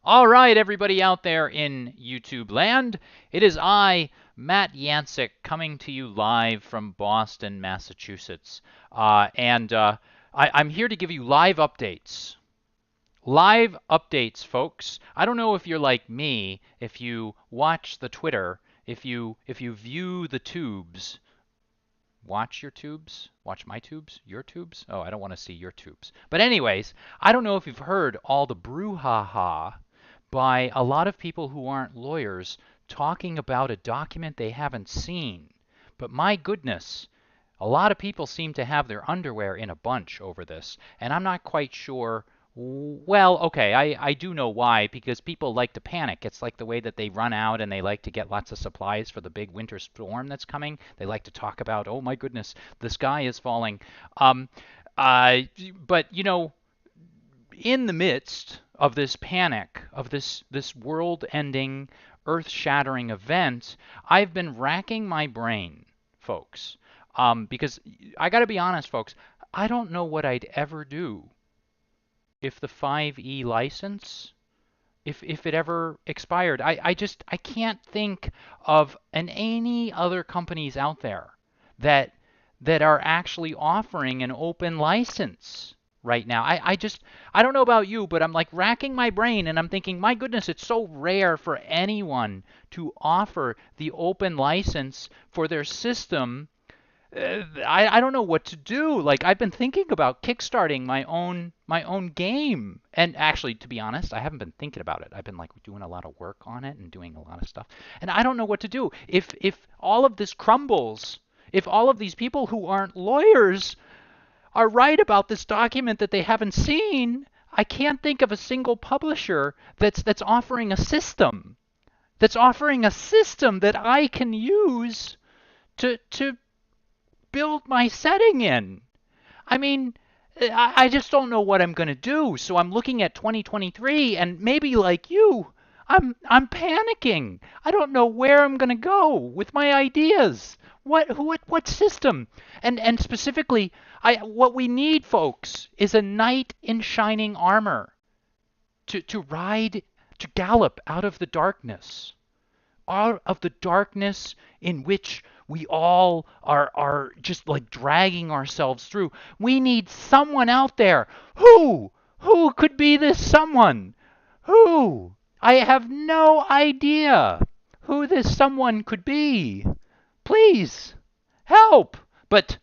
All right, everybody out there in YouTube land, it is I, Matt Yancik, coming to you live from Boston, Massachusetts. I'm here to give you live updates. Live updates, folks. I don't know if you're like me, if you watch the Twitter, if you view the tubes. Watch your tubes? Watch my tubes? Your tubes? Oh, I don't want to see your tubes. But anyways, I don't know if you've heard all the brouhaha by a lot of people who aren't lawyers talking about a document they haven't seen. But my goodness, a lot of people seem to have their underwear in a bunch over this, and I'm not quite sure. Well, okay, I do know why, because people like to panic. It's like the way that they run out and they like to get lots of supplies for the big winter storm that's coming. They like to talk about, oh my goodness, the sky is falling. Um, but, you know, in the midst of this panic, of this world-ending, earth-shattering event, I've been racking my brain, folks, because I got to be honest, folks, I don't know what I'd ever do if the 5e license, if it ever expired. I can't think of any other companies out there that are actually offering an open license right now. I don't know about you, but I'm like racking my brain and I'm thinking, my goodness, it's so rare for anyone to offer the open license for their system. I don't know what to do. Like I've been thinking about kickstarting my own game. And actually, to be honest, I haven't been thinking about it. I've been like doing a lot of work on it and doing a lot of stuff. And I don't know what to do. If all of this crumbles, if all of these people who aren't lawyers are right about this document that they haven't seen, I can't think of a single publisher that's offering a system. That's offering a system that I can use to build my setting in. I mean, I just don't know what I'm going to do. So I'm looking at 2023 and maybe like you, I'm panicking. I don't know where I'm going to go with my ideas. What system? And specifically, what we need, folks, is a knight in shining armor to ride, to gallop out of the darkness in which we all are just like dragging ourselves through. We need someone out there. Who could be this someone? Who? I have no idea who this someone could be. Please help. But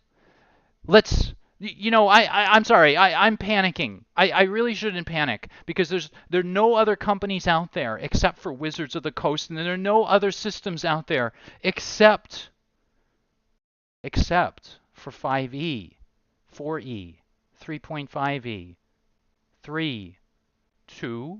let's, I'm sorry, I'm panicking. I really shouldn't panic because there are no other companies out there except for Wizards of the Coast, and there are no other systems out there except for 5e, 4e, 3.5e, 3, 2,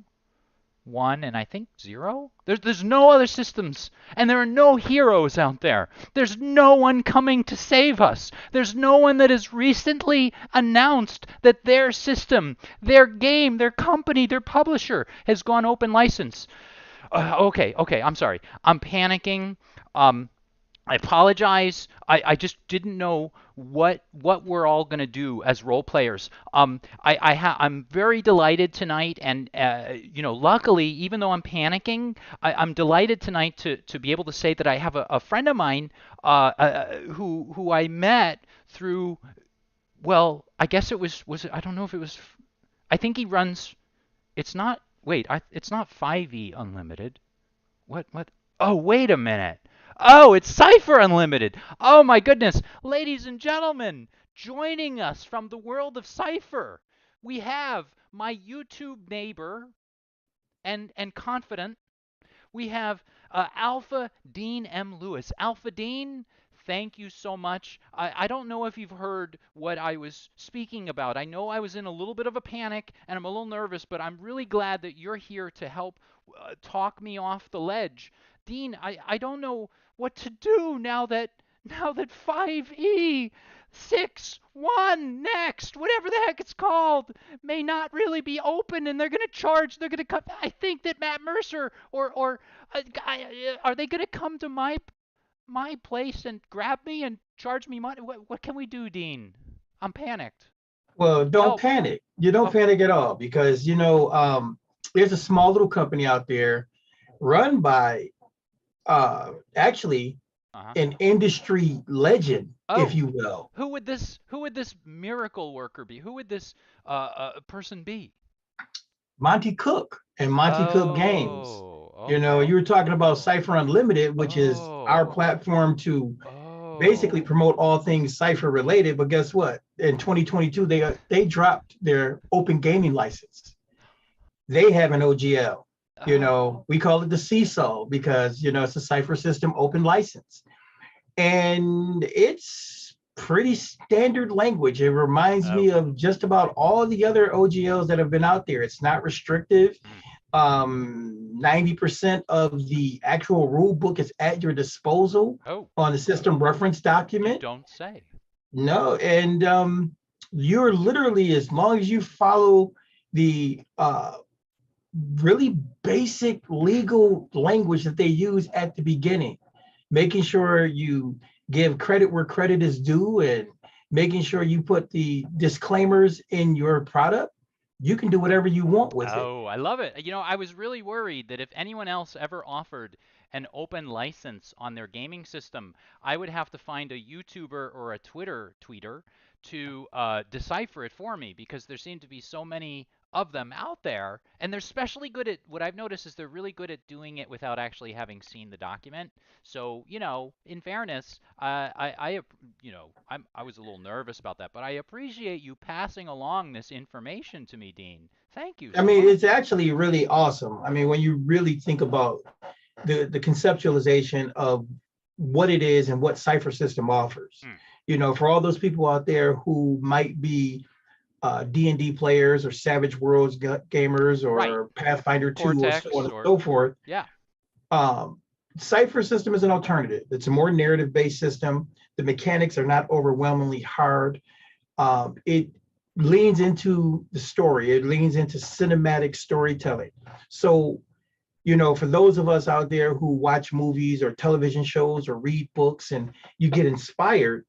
1, and I think 0? There's no other systems, and there are no heroes out there. There's no one coming to save us. There's no one that has recently announced that their system, their game, their company, their publisher has gone open license. Okay, I'm sorry. I'm panicking. I apologize. I just didn't know what we're all going to do as role players. I'm very delighted tonight, and luckily, even though I'm panicking, I'm delighted tonight to be able to say that I have a friend of mine who I met through. Well, I guess it was I don't know if it was. I think he runs. It's not. Wait, it's not 5e Unlimited. What? Oh, wait a minute. Oh, it's Cypher Unlimited. Oh my goodness. Ladies and gentlemen, joining us from the world of Cypher, we have my YouTube neighbor and confidant. We have Alpha Dean M. Lewis. Alpha Dean, thank you so much. I don't know if you've heard what I was speaking about. I know I was in a little bit of a panic and I'm a little nervous, but I'm really glad that you're here to help talk me off the ledge. Dean, I don't know what to do now that 5e 6.1 next, whatever the heck it's called, may not really be open, and they're going to charge. They're going to come. I think that Matt Mercer or are they going to come to my place and grab me and charge me money? What can we do, Dean? I'm panicked. Well, don't Help. panic. You don't Oh, panic at all because there's a small little company out there run by actually uh-huh. an industry legend, if Oh, you will. who would this miracle worker be? Who would this person be? Monty Cook and Monty Cook Games. Oh, You know, okay. you were talking about Cypher Unlimited, which is our Oh, platform to basically oh. promote all things Cypher related. But guess what? In 2022, they dropped their open gaming license. They have an OGL. You Oh, know, we call it the CISO because it's a Cypher system open license, and it's pretty standard language. It reminds oh. me of just about all the other OGLs that have been out there. It's not restrictive. Mm. 90% of the actual rule book is at your disposal Oh, on the system reference you document. don't say. No, and you're literally, as long as you follow the really basic legal language that they use at the beginning, making sure you give credit where credit is due and making sure you put the disclaimers in your product, you can do whatever you want with it. Oh, I love it. I was really worried that if anyone else ever offered an open license on their gaming system, I would have to find a YouTuber or a Twitter tweeter to decipher it for me because there seem to be so many of them out there, and they're especially good at what I've noticed is they're really good at doing it without actually having seen the document. So, in fairness, I was a little nervous about that, but I appreciate you passing along this information to me, Dean. Thank you I so mean, it's much. actually really awesome. I mean, when you really think about the conceptualization of what it is and what Cipher System offers, Mm. for all those people out there who might be D&D players or Savage Worlds gamers Right. or Pathfinder 2 or so on Cortex and or so forth, yeah. um, Cipher System is an alternative. It's a more narrative-based system. The mechanics are not overwhelmingly hard. It leans into the story. It leans into cinematic storytelling. So, for those of us out there who watch movies or television shows or read books and you get inspired,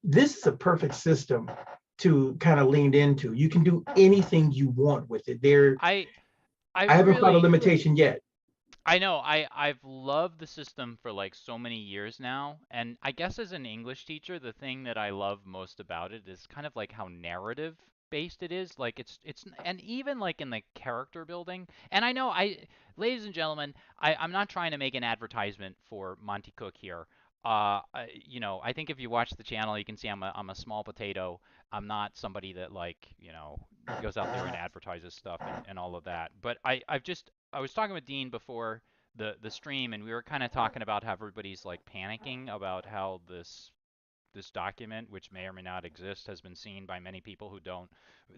this is a perfect system to kind of lean into. You can do anything you want with it. I I I haven't found a really limitation yet. I know I've loved the system for like so many years now, and I guess as an English teacher, the thing that I love most about it is kind of like how narrative based it is. Like it's and even like in the character building. And I know ladies and gentlemen, I'm not trying to make an advertisement for Monty Cook here. I think if you watch the channel, you can see I'm a small potato. I'm not somebody that like, goes out there and advertises stuff and all of that. But I was talking with Dean before the stream, and we were kind of talking about how everybody's like panicking about how this document, which may or may not exist, has been seen by many people who don't,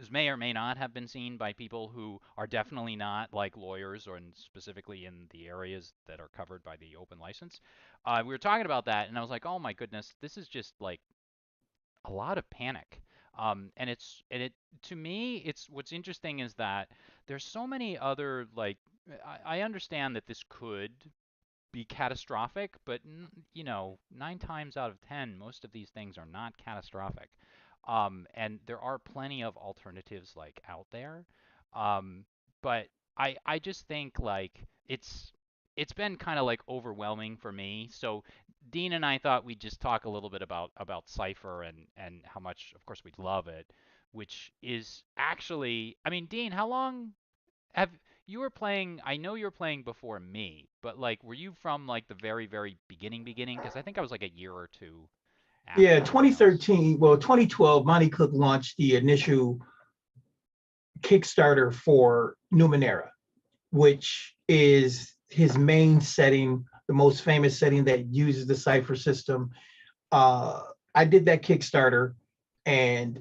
may or may not have been seen by people who are definitely not like lawyers or specifically in the areas that are covered by the open license. We were talking about that, and I was like, oh my goodness, this is just like a lot of panic. And it to me, it's what's interesting is that there's so many other like I understand that this could be catastrophic, but 9 times out of 10, most of these things are not catastrophic. And there are plenty of alternatives like out there. Um, but I just think like it's been kind of like overwhelming for me. So Dean and I thought we'd just talk a little bit about Cypher and how much, of course, we'd love it, which is actually, I mean, Dean, how long have you were playing? I know you were playing before me, but like, were you from like the very, very beginning? Because I think I was like a year or two after Yeah, everyone else. 2013, well, 2012, Monty Cook launched the initial Kickstarter for Numenera, which is his main setting, the most famous setting that uses the Cypher system. I did that Kickstarter and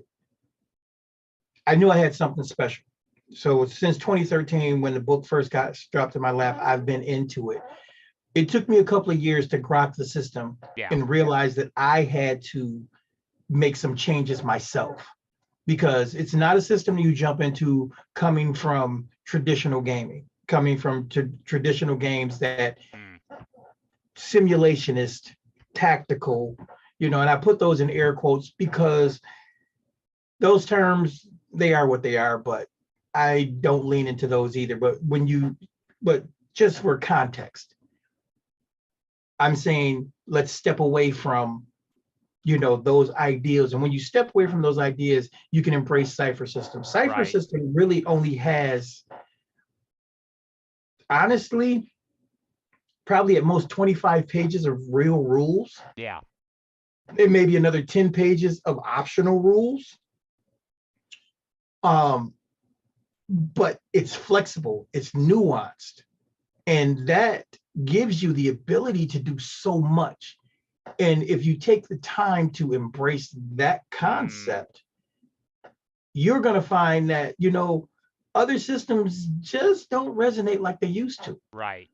I knew I had something special. So since 2013, when the book first got dropped in my lap, I've been into it. It took me a couple of years to grok the system Yeah. and realize that I had to make some changes myself, because it's not a system you jump into coming from traditional gaming, coming from traditional games that simulationist, tactical, and I put those in air quotes because those terms, they are what they are, but I don't lean into those either. But just for context, I'm saying let's step away from, those ideals. And when you step away from those ideas, you can embrace Cypher system. Cypher system really only has, honestly, probably at most 25 pages of real rules. Yeah. It may be another 10 pages of optional rules. But it's flexible, it's nuanced, and that gives you the ability to do so much. And if you take the time to embrace that concept, you're going to find that, other systems just don't resonate like they used to. Right.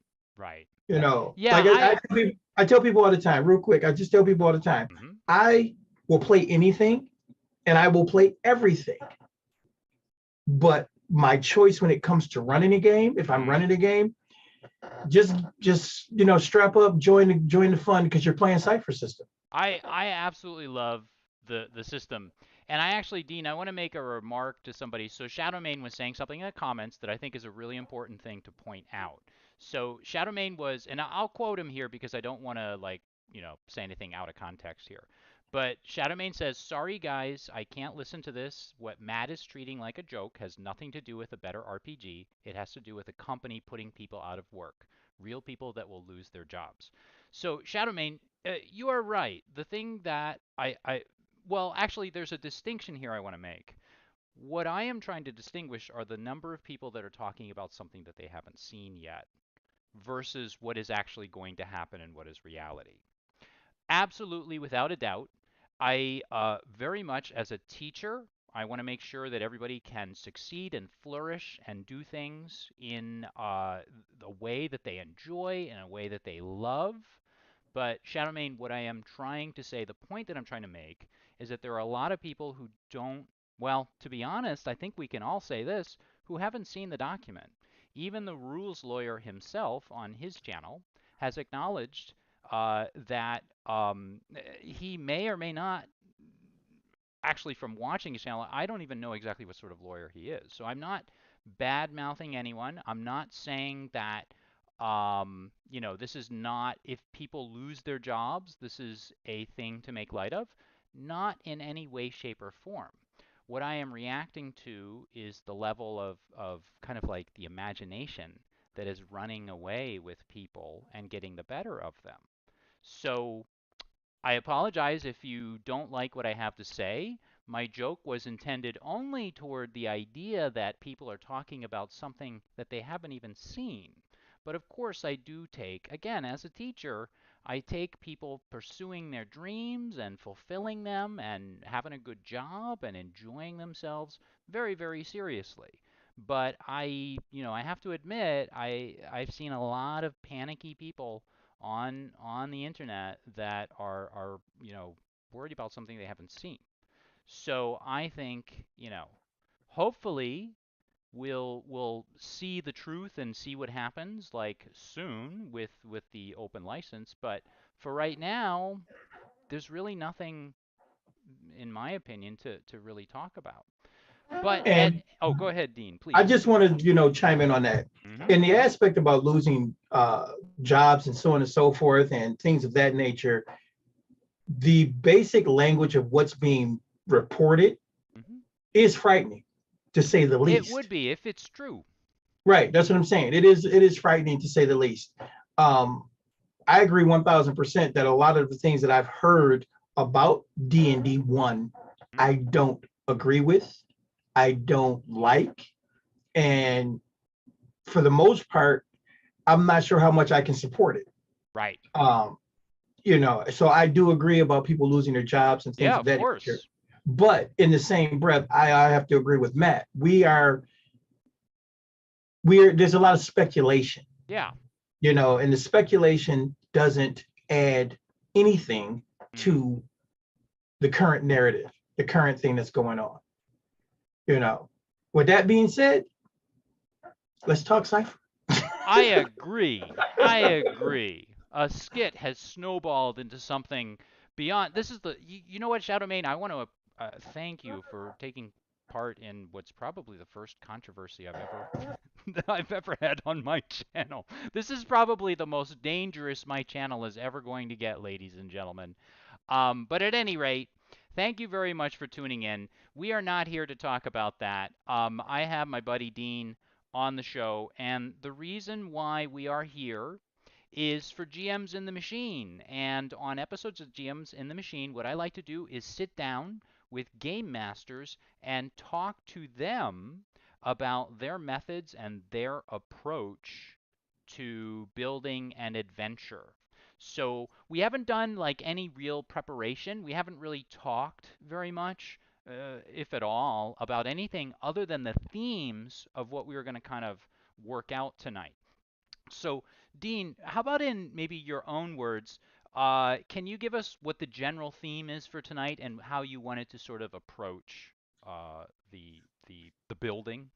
Yeah, like I tell people all the time, real quick, I just tell people all the time, I will play anything and I will play everything. But my choice when it comes to running a game, if I'm running a game, just strap up, join the fun, because you're playing Cypher system. I absolutely love the system. And I actually, Dean, I want to make a remark to somebody. So Shadowmane was saying something in the comments that I think is a really important thing to point out. So Shadowmane was, and I'll quote him here because I don't want to say anything out of context here. But Shadowmane says, "Sorry guys, I can't listen to this. What Matt is treating like a joke has nothing to do with a better RPG. It has to do with a company putting people out of work. Real people that will lose their jobs." So Shadowmane, you are right. The thing that well, actually, there's a distinction here I want to make. What I am trying to distinguish are the number of people that are talking about something that they haven't seen yet versus what is actually going to happen and what is reality. Absolutely, without a doubt, I very much as a teacher, I want to make sure that everybody can succeed and flourish and do things in a way that they enjoy, in a way that they love. But Shadowmane, what I am trying to say, the point that I'm trying to make, is that there are a lot of people who don't, well, to be honest, I think we can all say this, who haven't seen the document. Even the rules lawyer himself on his channel has acknowledged that he may or may not, actually from watching his channel, I don't even know exactly what sort of lawyer he is. So I'm not bad-mouthing anyone. I'm not saying that this is not, if people lose their jobs, this is a thing to make light of. Not in any way, shape, or form. What I am reacting to is the level of kind of like the imagination that is running away with people and getting the better of them. So I apologize if you don't like what I have to say. My joke was intended only toward the idea that people are talking about something that they haven't even seen. But of course, I do take, again, as a teacher, I take people pursuing their dreams and fulfilling them and having a good job and enjoying themselves very, very seriously. But I have to admit, I've seen a lot of panicky people on the internet that are worried about something they haven't seen. So I think, hopefully we'll see the truth and see what happens like soon with the open license. But for right now, there's really nothing, in my opinion, to really talk about. But go ahead, Dean, please. I just want to, chime in on that. In the aspect about losing jobs and so on and so forth and things of that nature, the basic language of what's being reported is frightening, to say the least. It would be if it's true. Right. That's what I'm saying. It is frightening, to say the least. I agree 1000% that a lot of the things that I've heard about D&D 1, I don't agree with. I don't like. And for the most part, I'm not sure how much I can support it. Right. So I do agree about people losing their jobs and things of that nature. But in the same breath, I have to agree with Matt. There's a lot of speculation. Yeah. And the speculation doesn't add anything to the current narrative, the current thing that's going on. You know, with that being said, let's talk Cypher. I agree. I agree. A skit has snowballed into something beyond. This is the. You know what, Shadow Main? I want to thank you for taking part in what's probably the first controversy I've ever that I've ever had on my channel. This is probably the most dangerous my channel is ever going to get, ladies and gentlemen. But at any rate, thank you very much for tuning in. We are not here to talk about that. I have my buddy Dean on the show, and the reason why we are here is for GMs in the Machine. And on episodes of GMs in the Machine, what I like to do is sit down with game masters and talk to them about their methods and their approach to building an adventure. So we haven't done like any real preparation. We haven't really talked very much, if at all, about anything other than the themes of what we were going to kind of work out tonight. So, Dean, how about in maybe your own words, can you give us what the general theme is for tonight and how you wanted to sort of approach the building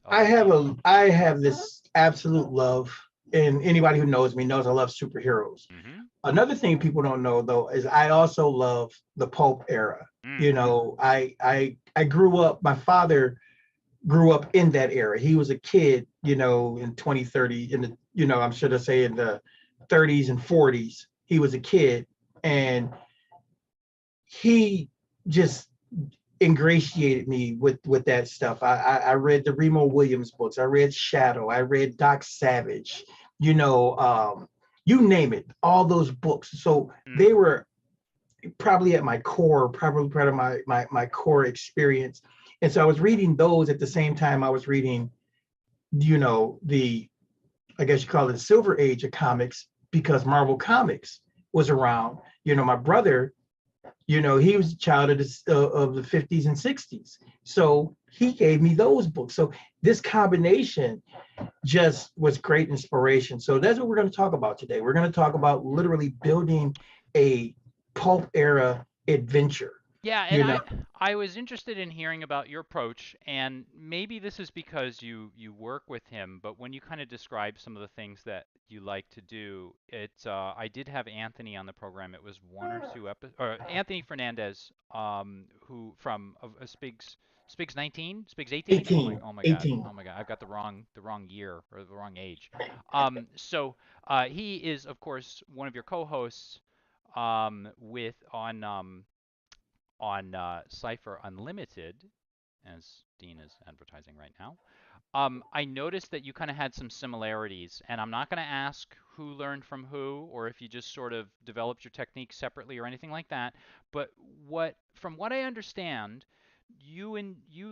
of the game? I have this absolute love, and anybody who knows me knows I love superheroes. Mm-hmm. Another thing people don't know though is I also love the pulp era. Mm. You know, I grew up. My father grew up in that era. He was a kid, you know, in 2030, in the, you know, I'm sure to say in the 30s and 40s. He was a kid, and he just ingratiated me with that stuff. I read the Remo Williams books. I read Shadow. I read Doc Savage. You know, you name it. All those books. So they were probably at my core, probably part of my core experience. And so I was reading those at the same time I was reading, you know, I guess you call it the Silver Age of comics, because Marvel Comics was around. You know, my brother, you know, he was a child of the 50s and 60s. So he gave me those books. So this combination just was great inspiration. So that's what we're going to talk about today. We're going to talk about literally building a pulp era adventure. Yeah, and You know, I was interested in hearing about your approach, and maybe this is because you work with him, but when you kind of describe some of the things that you like to do, I did have Anthony on the program. It was one or two episodes, or Anthony Fernandez, who from Spigs 19, Spigs 18. 18, Oh my God, 18. oh my God, I've got the wrong year or the wrong age. So he is of course one of your co-hosts with on Cypher Unlimited, as Dean is advertising right now. I noticed that you kind of had some similarities, and I'm not going to ask who learned from who, or if you just sort of developed your technique separately or anything like that. But from what I understand, you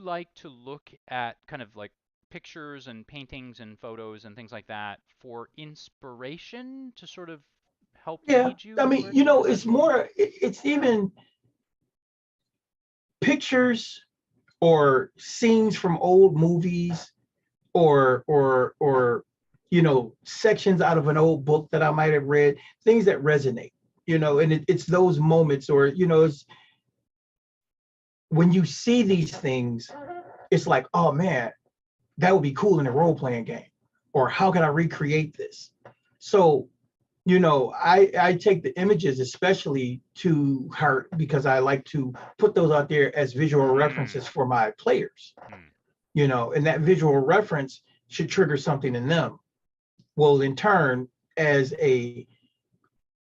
like to look at kind of like pictures and paintings and photos and things like that for inspiration to sort of help Yeah, lead I you. mean, you know, it's more, it's even pictures or scenes from old movies, or you know, sections out of an old book that I might have read, things that resonate, you know, and it's those moments, or you know, it's when you see these things, it's like, oh man, that would be cool in a role-playing game, or how can I recreate this? So, you know, I take the images especially to heart, because I like to put those out there as visual references for my players, you know, and that visual reference should trigger something in them. Well, in turn, as a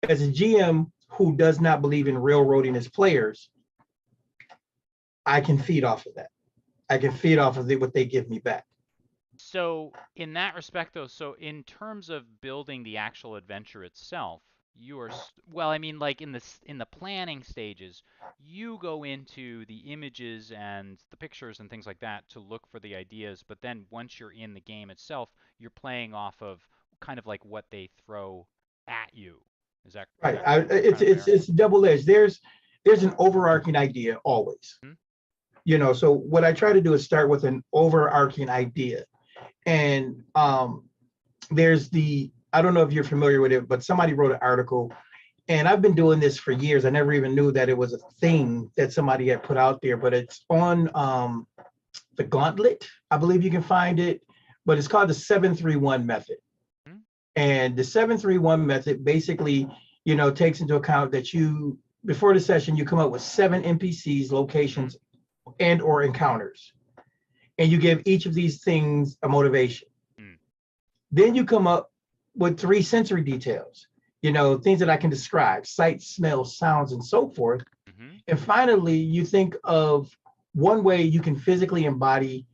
GM who does not believe in railroading his players, I can feed off of that. I can feed off of what they give me back. So in that respect, though, so in terms of building the actual adventure itself, you are well, I mean, like in the planning stages, you go into the images and the pictures and things like that to look for the ideas. But then once you're in the game itself, you're playing off of kind of like what they throw at you. Is Right. that kind of fair? It's double-edged. There's an overarching idea always. Hmm? You know, so what I try to do is start with an overarching idea. And there's I don't know if you're familiar with it, but somebody wrote an article And I've been doing this for years. I never even knew that it was a thing that somebody had put out there, but it's on the Gauntlet. I believe you can find it, but it's called the 731 method. Hmm? And the 731 method basically, takes into account that you, before the session, you come up with 7 NPCs, locations, and or encounters. And you give each of these things a motivation. Mm. Then you come up with 3 sensory details, things that I can describe, sights, smells, sounds, and so forth. Mm-hmm. And finally, you think of one way you can physically embody,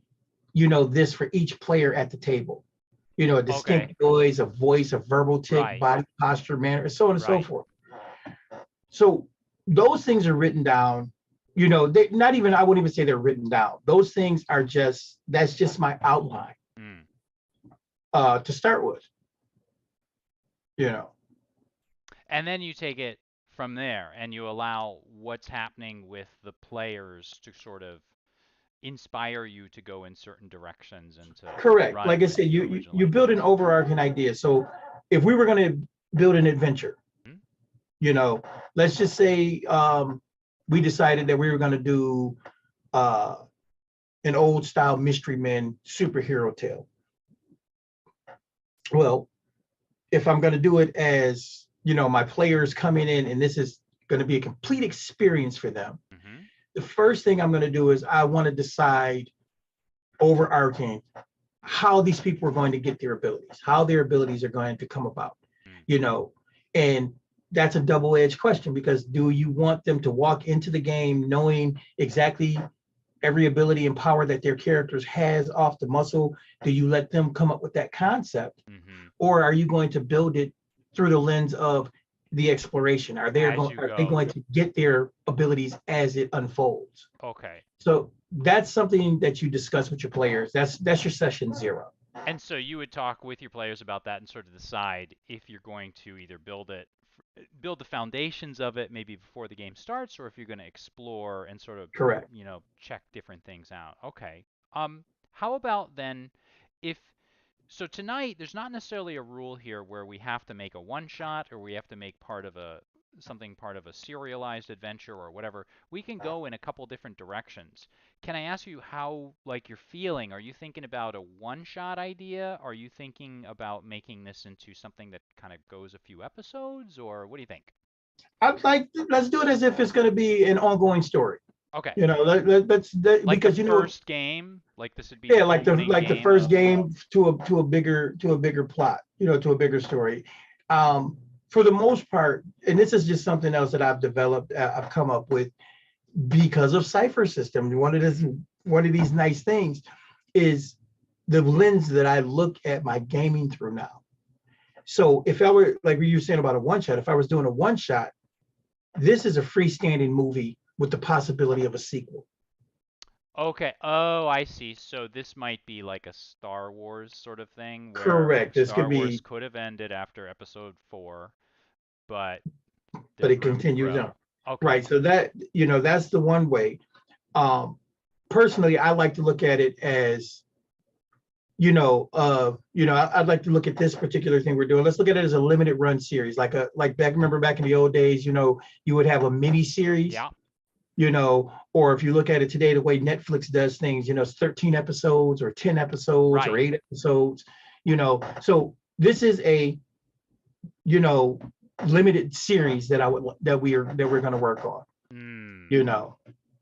this for each player at the table. A distinct noise, a voice, a verbal tick, Right. body posture, manner, so on and so Right. forth. So those things are written down. They not even, I wouldn't even say they're written down. Those things are that's just my outline to start with. And then you take it from there and you allow what's happening with the players to sort of inspire you to go in certain directions and to Correct. run Like I with said, your you original you build an ideas. overarching idea. So if we were going to build an adventure, Hmm? let's just say we decided that we were going to do an old style Mystery Men superhero tale. Well, if I'm going to do it as, my players coming in and this is going to be a complete experience for them, Mm-hmm. the first thing I'm going to do is I want to decide overarching how these people are going to get their abilities, how their abilities are going to come about, and that's a double-edged question, because do you want them to walk into the game knowing exactly every ability and power that their characters has off the muscle? Do you let them come up with that concept? Mm-hmm. Or are you going to build it through the lens of the exploration? Are they As going, you are they go. going to get their abilities as it unfolds? Okay. So that's something that you discuss with your players. That's your session 0. And so you would talk with your players about that and sort of decide if you're going to either build the foundations of it maybe before the game starts, or if you're going to explore and sort of, Correct. check different things out. Okay. How about then if so tonight there's not necessarily a rule here where we have to make a one shot or we have to make part of a serialized adventure or whatever. We can go in a couple different directions. Can I ask you how, like, you're feeling? Are you thinking about a one-shot idea? Are you thinking about making this into something that kind of goes a few episodes, or what do you think? Let's do it as if it's going to be an ongoing story. Okay. Let's Like the because first game, like this would be yeah, the like the opening like the game first of. game to a bigger plot, to a bigger story. For the most part, and this is just something else that I've developed, I've come up with because of Cypher system. One of these nice things is the lens that I look at my gaming through now. So if I were, like you were saying about a one shot, if I was doing a one shot, this is a freestanding movie with the possibility of a sequel. Okay. Oh, I see. So this might be like a Star Wars sort of thing where Correct. This could Star Wars be, could have ended after episode 4, but but there's it room to continues on. grow. Okay. Right. So that's the one way. Um, Personally, I like to look at it as, I'd like to look at this particular thing we're doing. Let's look at it as a limited run series, like remember back in the old days, you would have a mini series, Yeah. Or if you look at it today, the way Netflix does things, it's 13 episodes or 10 episodes or Right. 8 episodes, So this is a, limited series that we're going to work on, Hmm. you know.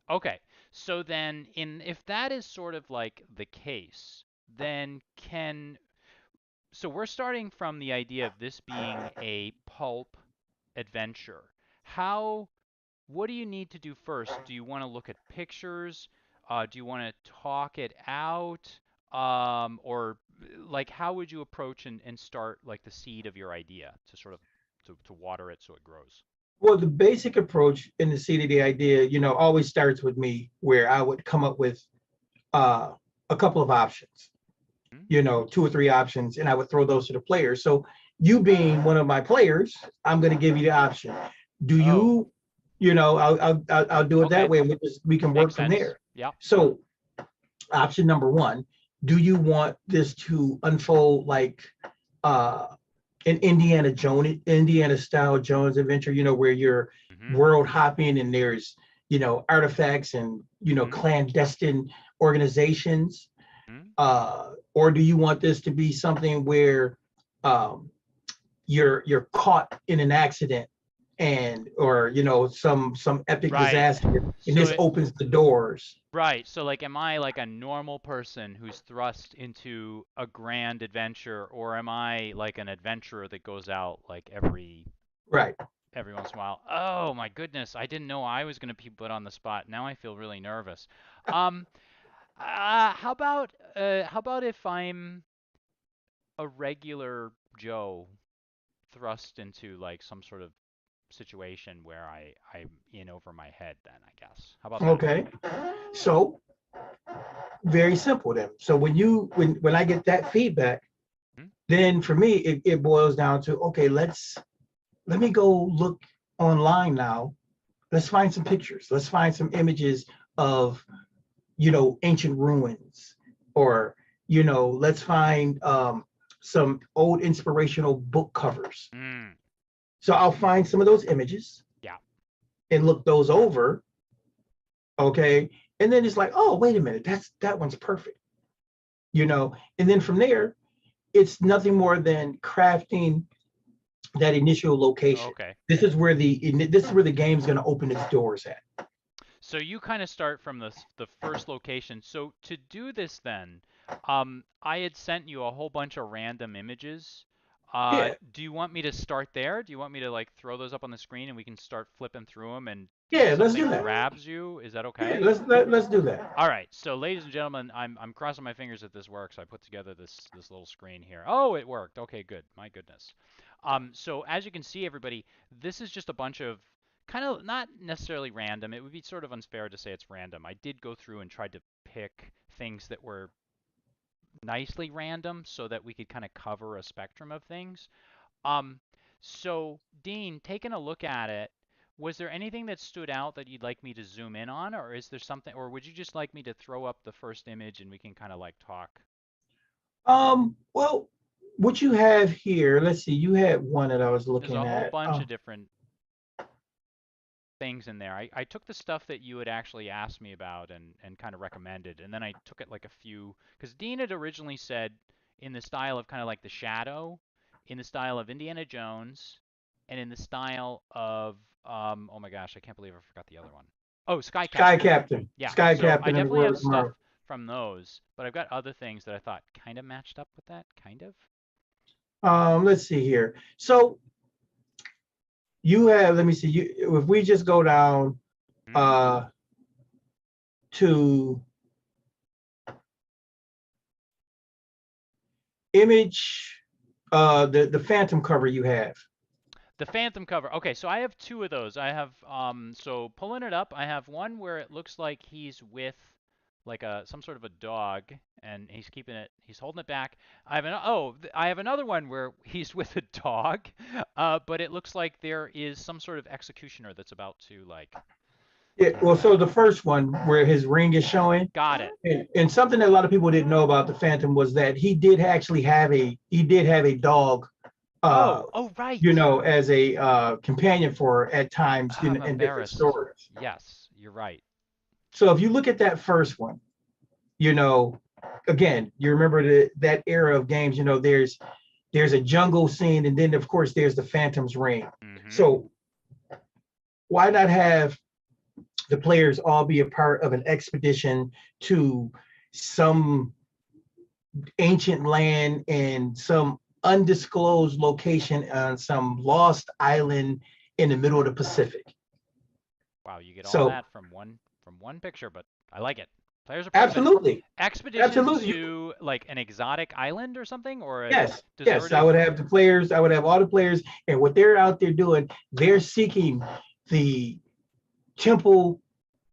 Okay. So then if that is sort of like the case, then so we're starting from the idea of this being a pulp adventure. How What do you need to do first? Do you want to look at pictures? Do you want to talk it out? Or like how would you approach and start like the seed of your idea to sort of to water it so it grows? Well, the basic approach in the CDD idea, always starts with me, where I would come up with uh, a couple of options, Hmm? 2 or 3 options, and I would throw those to the players. So you being one of my players, I'm going to give you the option. Do Oh, you, I'll do it that okay. way. We can work Makes from sense. there. Yeah. So option number 1, do you want this to unfold like uh, an Indiana style Jones adventure, where you're Mm-hmm. world hopping and there's, artifacts and, Mm-hmm. clandestine organizations? Mm-hmm. Or do you want this to be something where um, you're caught in an accident and or some epic Right. disaster and So this it opens the doors? Right. So like am I like a normal person who's thrust into a grand adventure, or am I like an adventurer that goes out like Right. every once in a while? Oh my goodness, I didn't know I was going to be put on the spot. Now I feel really nervous. Um how about if I'm a regular Joe thrust into like some sort of situation where I'm in over my head then, I guess. How about that? Okay. So very simple then. So when I get that feedback, Hmm? then for me it boils down to, okay, let me go look online now. Let's find some pictures. Let's find some images of, ancient ruins, or, let's find some old inspirational book covers. Mm. So I'll find some of those images Yeah. and look those over. Okay. And then it's like, oh, wait a minute, that one's perfect. And then from there, it's nothing more than crafting that initial location. Okay. This is where the game's going to open its doors at. So you kind of start from the first location. So to do this then, I had sent you a whole bunch of random images. Yeah, Do you want me to start there? Do you want me to like throw those up on the screen and we can start flipping through them, and if yeah, let's do something that. grabs you, is that Yeah, okay? let's do that. All right. So ladies and gentlemen, I'm crossing my fingers that this works. I put together this little screen here. Oh, it worked. Okay, good. My goodness. So as you can see, everybody, this is just a bunch of kind of not necessarily random. It would be sort of unfair to say it's random. I did go through and tried to pick things that were nicely random so that we could kind of cover a spectrum of things. Um, so Dean, taking a look at it, was there anything that stood out that you'd like me to zoom in on, or is there something, or would you just like me to throw up the first image and we can kind of like talk? Well, what you have here, let's see, you had one that I was There's looking a whole at. bunch of different things in there. I took the stuff that you had actually asked me about and kind of recommended, and then I took it like a few, because Dean had originally said in the style of kind of like The Shadow, in the style of Indiana Jones, and in the style of, oh my gosh, I can't believe I forgot the other one. Oh, Sky Sky Captain. Captain, Yeah, Sky so I Captain, and the definitely Word have of stuff Tomorrow. from those, but I've got other things that I thought kind of matched up with that, kind of. Let's see here. So let me see, if we just go down Hmm? uh, to image, the Phantom cover you have. The Phantom cover. Okay, so I have two of those. I have so pulling it up, I have one where it looks like he's with like a some sort of a dog and he's holding it back. I have another one where he's with a dog, but it looks like there is some sort of executioner that's about to like Yeah, take well, him so out. the first one where his ring is showing, Got it. and something that a lot of people didn't know about the Phantom was that he did have a dog, uh, Oh, right. as a companion for at times I'm in different embarrassed. stories. Yes, you're right. So if you look at that first one, you know, again, you remember that era of games. There's a jungle scene, and then of course there's the Phantom's ring. Mm-hmm. So why not have the players all be a part of an expedition to some ancient land and some undisclosed location on some lost island in the middle of the Pacific? Wow, you get all So that from one picture, but I like it. Players are part of an absolutely, expedition absolutely. to like an exotic island or something, or a Yes, yes. I deserted. would have the players. I would have all the players, and what they're out there doing, they're seeking the temple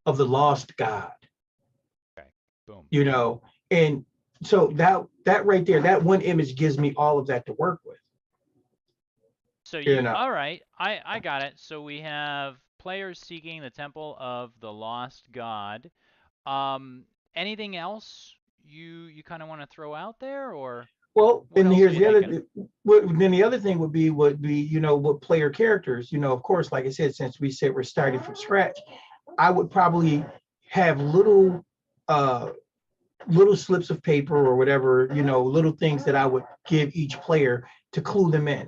of the lost God. Okay, boom. You know, and so that right there, that one image gives me all of that to work with. So You you, know, all right, I got it. So we have players seeking the temple of the lost god. Anything else you kind of want to throw out there, or? Well, What and else are here's you the other. thinking? Then the other thing would be what player characters. Of course, like I said, since we said we're starting from scratch, I would probably have uh little slips of paper or whatever, little things that I would give each player to clue them in.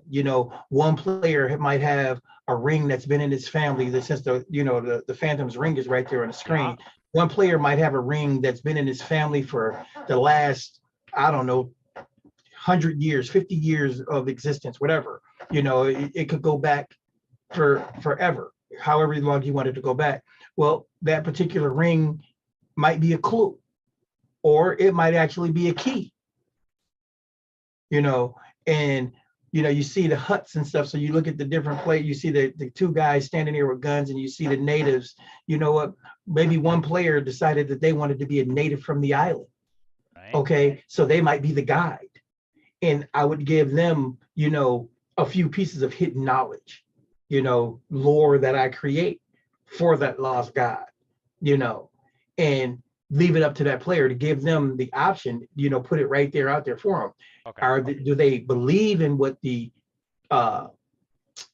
One player might have a ring that's been in his family that since the Phantom's ring is right there on the screen. Yeah. One player might have a ring that's been in his family for the last, I don't know, 100 years, 50 years of existence, whatever. It could go back for forever, however long you wanted to go back. Well, that particular ring might be a clue, or it might actually be a key, and you see the huts and stuff. So you look at the different play, you see the two guys standing here with guns, and you see the natives. You know what? Maybe one player decided that they wanted to be a native from the island. Right. Okay, so they might be the guide, and I would give them, a few pieces of hidden knowledge, lore that I create for that lost god, and leave it up to that player to give them the option, put it right there out there for them. Okay. Do they believe in what the uh,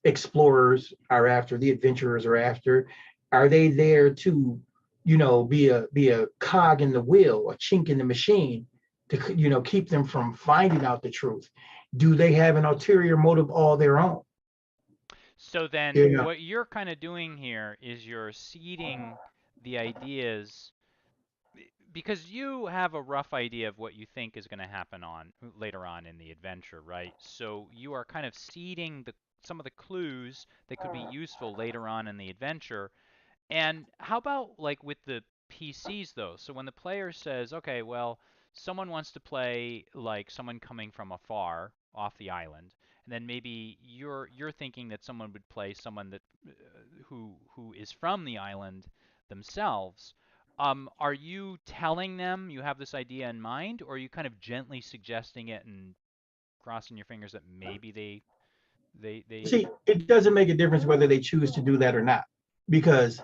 explorers are after, the adventurers are after? Are they there to, be a cog in the wheel, a chink in the machine to, keep them from finding out the truth? Do they have an ulterior motive all their own? So then Yeah. what you're kind of doing here is you're seeding the ideas because you have a rough idea of what you think is going to happen on later on in the adventure, right? So you are kind of seeding some of the clues that could be useful later on in the adventure. And how about like with the PCs though? So when the player says, okay, well, someone wants to play like someone coming from afar off the island, and then maybe you're thinking that someone would play someone that who is from the island themselves. Are you telling them you have this idea in mind, or are you kind of gently suggesting it and crossing your fingers that maybe they See, it doesn't make a difference whether they choose to do that or not, because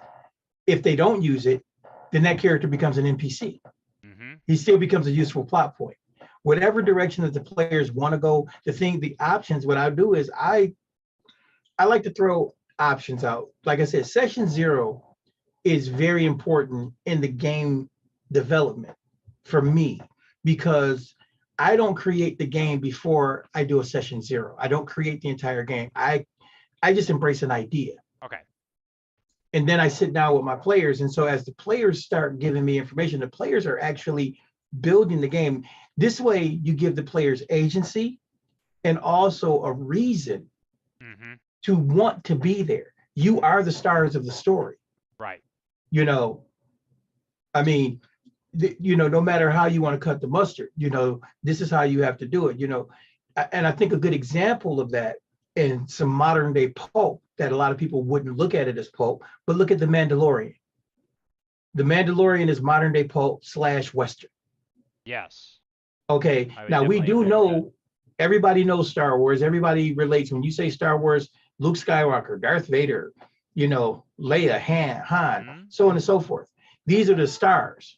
if they don't use it, then that character becomes an NPC. mm-hmm. He still becomes a useful plot point. Whatever direction that the players want to go, the options, what I do is I like to throw options out. Like I said, session 0 is very important in the game development for me, because I don't create the game before I do a session 0. I don't create the entire game. I just embrace an idea. Okay. And then I sit down with my players. And so as the players start giving me information, the players are actually building the game. This way you give the players agency and also a reason Mm-hmm. to want to be there. You are the stars of the story. Right. You know, I mean, no matter how you want to cut the mustard, this is how you have to do it, And I think a good example of that in some modern day pulp that a lot of people wouldn't look at it as pulp, but look at The Mandalorian. The Mandalorian is modern day pulp / Western. Yes. Okay, I would now we definitely do agree with that. know, everybody knows Star Wars. Everybody relates. When you say Star Wars, Luke Skywalker, Darth Vader, Leia, Han, Mm-hmm. so on and so forth. These are the stars.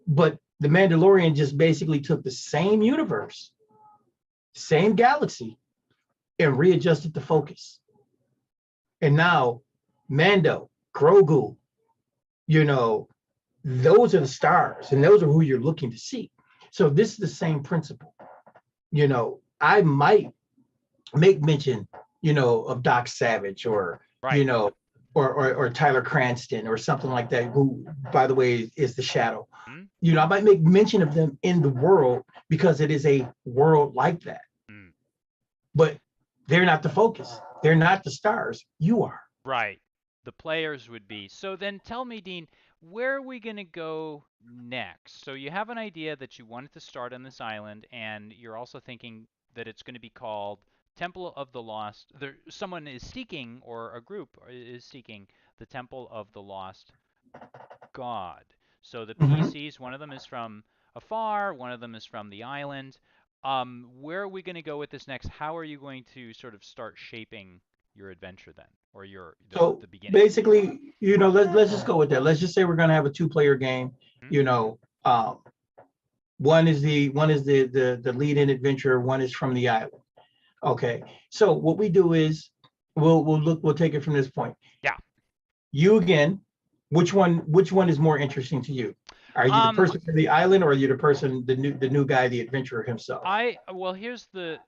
But The Mandalorian just basically took the same universe, same galaxy, and readjusted the focus. And now Mando, Grogu, those are the stars, and those are who you're looking to see. So this is the same principle. I might make mention, of Doc Savage, or, Right. or Tyler Cranston or something like that, who, by the way, is the Shadow. Mm-hmm. I might make mention of them in the world because it is a world like that. Mm. But they're not the focus. They're not the stars. You are. Right. The players would be. So then tell me, Dean, where are we going to go next? So you have an idea that you wanted to start on this island, and you're also thinking that it's going to be called Temple of the Lost. Someone is seeking, or a group is seeking, the Temple of the Lost God. So the Mhm. PCs, one of them is from afar, one of them is from the island. Where are we going to go with this next? How are you going to sort of start shaping your adventure then, or So the beginning? basically, let's just go with that. Let's just say we're going to have a 2-player game. Hmm? You know, um, One is the lead-in adventurer. One is from the island. Okay. So what we do is we'll take it from this point. Yeah. You again, which one is more interesting to you? Are you the person from the island, or are you the person, the new guy, the adventurer himself? Well, here's the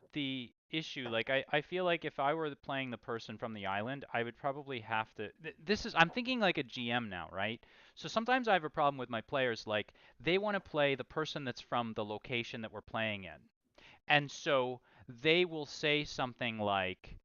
issue. Like, I feel like if I were playing the person from the island, I would probably have to. I'm thinking like a GM now, right? So sometimes I have a problem with my players. Like, they want to play the person that's from the location that we're playing in, and so they will say something like,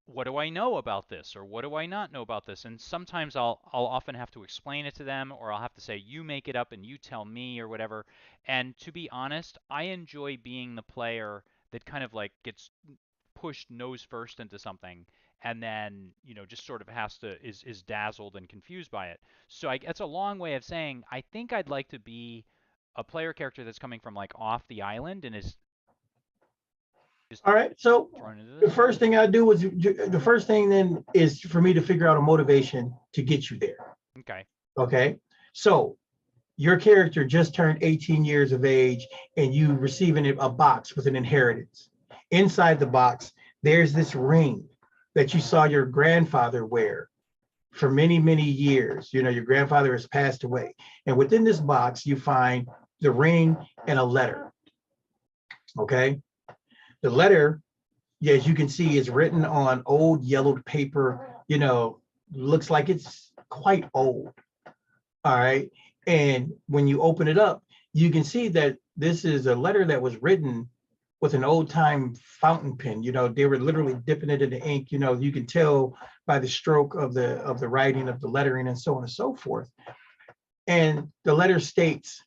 what do I know about this, or what do I not know about this? And sometimes I'll often have to explain it to them, or I'll have to say, you make it up and you tell me, or whatever. And to be honest, I enjoy being the player that kind of like gets pushed nose first into something, and then, just sort of is dazzled and confused by it. So that's a long way of saying I think I'd like to be a player character that's coming from like off the island and is just All right. So thrown into the this. first thing I do is the first thing then is for me to figure out a motivation to get you there. Okay. Okay. So your character just turned 18 years of age, and you receiving a box with an inheritance. Inside the box, there's this ring that you saw your grandfather wear for many, many years. Your grandfather has passed away. And within this box, you find the ring and a letter. Okay. The letter, yeah, as you can see, is written on old yellowed paper, looks like it's quite old. All right. And when you open it up, you can see that this is a letter that was written with an old time fountain pen. They were literally dipping it in the ink. You can tell by the stroke of the writing, of the lettering, and so on and so forth. And the letter states,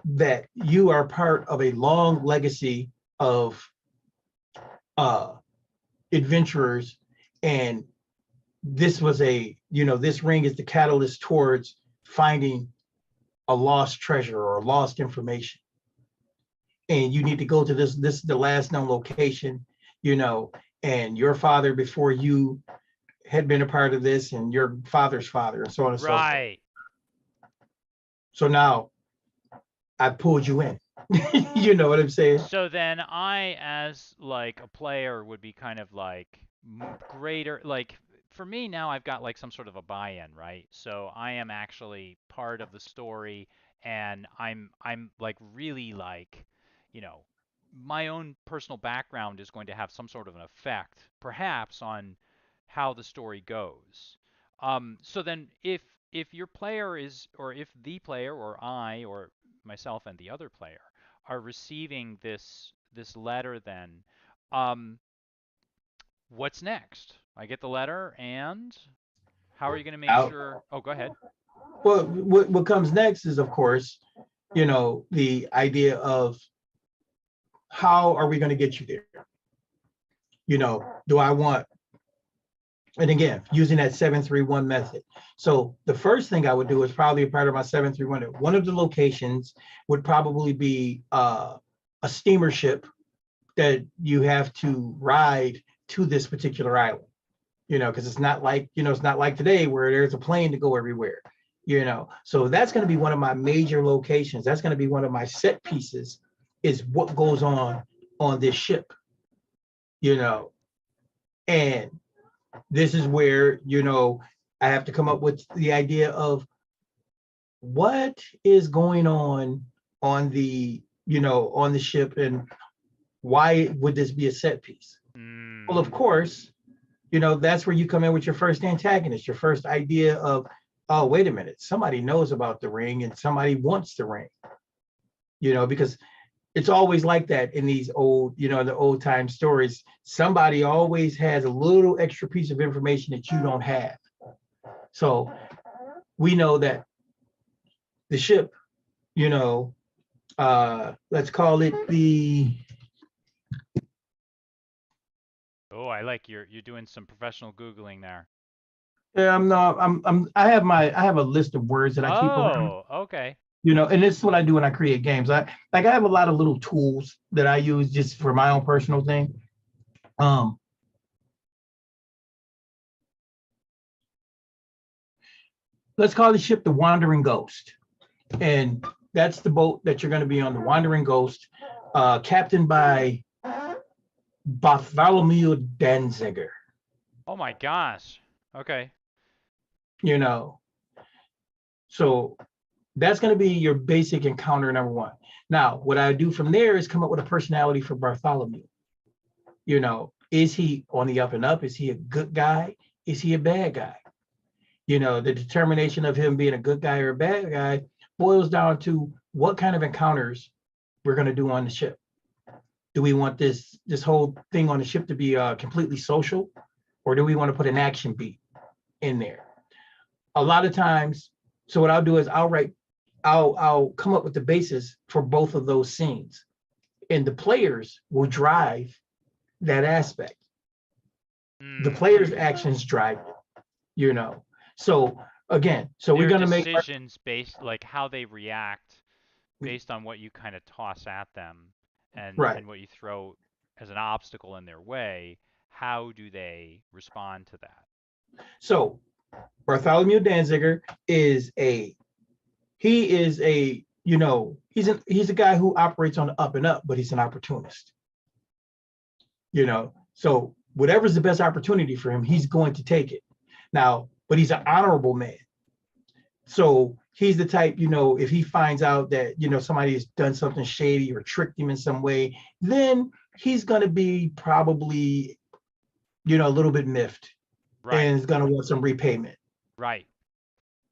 that you are part of a long legacy of adventurers, and this ring is the catalyst towards finding a lost treasure or lost information. And you need to go to this is the last known location, and your father before you had been a part of this, and your father's father, and so on and so forth. Right. So now I pulled you in. You know what I'm saying? So then I, as like a player, would be kind of like greater, like for me now I've got like some sort of a buy-in, right? So I am actually part of the story, and I'm like really like, you know, my own personal background is going to have some sort of an effect, perhaps, on how the story goes. So then if your player is, or if the player, or I, or myself and the other player are receiving this letter, then um, what's next? I get the letter, and how are you going to make Now, sure? Oh, go ahead. well, what comes next is, of course, the idea of how are we going to get you there? Do I want, and again, using that 731 method. So the first thing I would do is probably a part of my 731. One of the locations would probably be a steamer ship that you have to ride to this particular island. Because it's not like today where there's a plane to go everywhere. So that's going to be one of my major locations. That's going to be one of my set pieces, is what goes on this ship. And this is where I have to come up with the idea of what is going on the on the ship, and why would this be a set piece? Well, of course, that's where you come in with your first antagonist, your first idea of, oh, wait a minute, somebody knows about the ring and somebody wants the ring. Because it's always like that in these old, the old time stories. Somebody always has a little extra piece of information that you don't have. So we know that the ship, let's call it the. Oh, I like you're doing some professional Googling there. Yeah, I'm not. I have a list of words that I keep around. Oh, okay. And this is what I do when I create games. I have a lot of little tools that I use just for my own personal thing. let's call the ship the Wandering Ghost. And that's the boat that you're going to be on, the Wandering Ghost, captained by Bartholomew Danziger. Oh my gosh. Okay. You know, so that's going to be your basic encounter number one. Now, what I do from there is come up with a personality for Bartholomew. You know, is he on the up and up? Is he a good guy? Is he a bad guy? You know, the determination of him being a good guy or a bad guy boils down to what kind of encounters we're going to do on the ship. Do we want this whole thing on the ship to be completely social, or do we want to put an action beat in there? A lot of times, so what I'll do is I'll come up with the basis for both of those scenes, and the players will drive that aspect. The players' actions drive it, you know. So again, so their we're gonna make decisions based, like how they react based on what you kind of toss at them, and right. what you throw as an obstacle in their way. How do they respond to that? So Bartholomew Danziger is a you know, he's a guy who operates on the up and up, but he's an opportunist. You know, so whatever's the best opportunity for him, he's going to take it. Now, but he's an honorable man. So he's the type, you know, if he finds out that, you know, somebody has done something shady or tricked him in some way, then he's going to be probably, you know, a little bit miffed, Right. and is going to want some repayment. Right.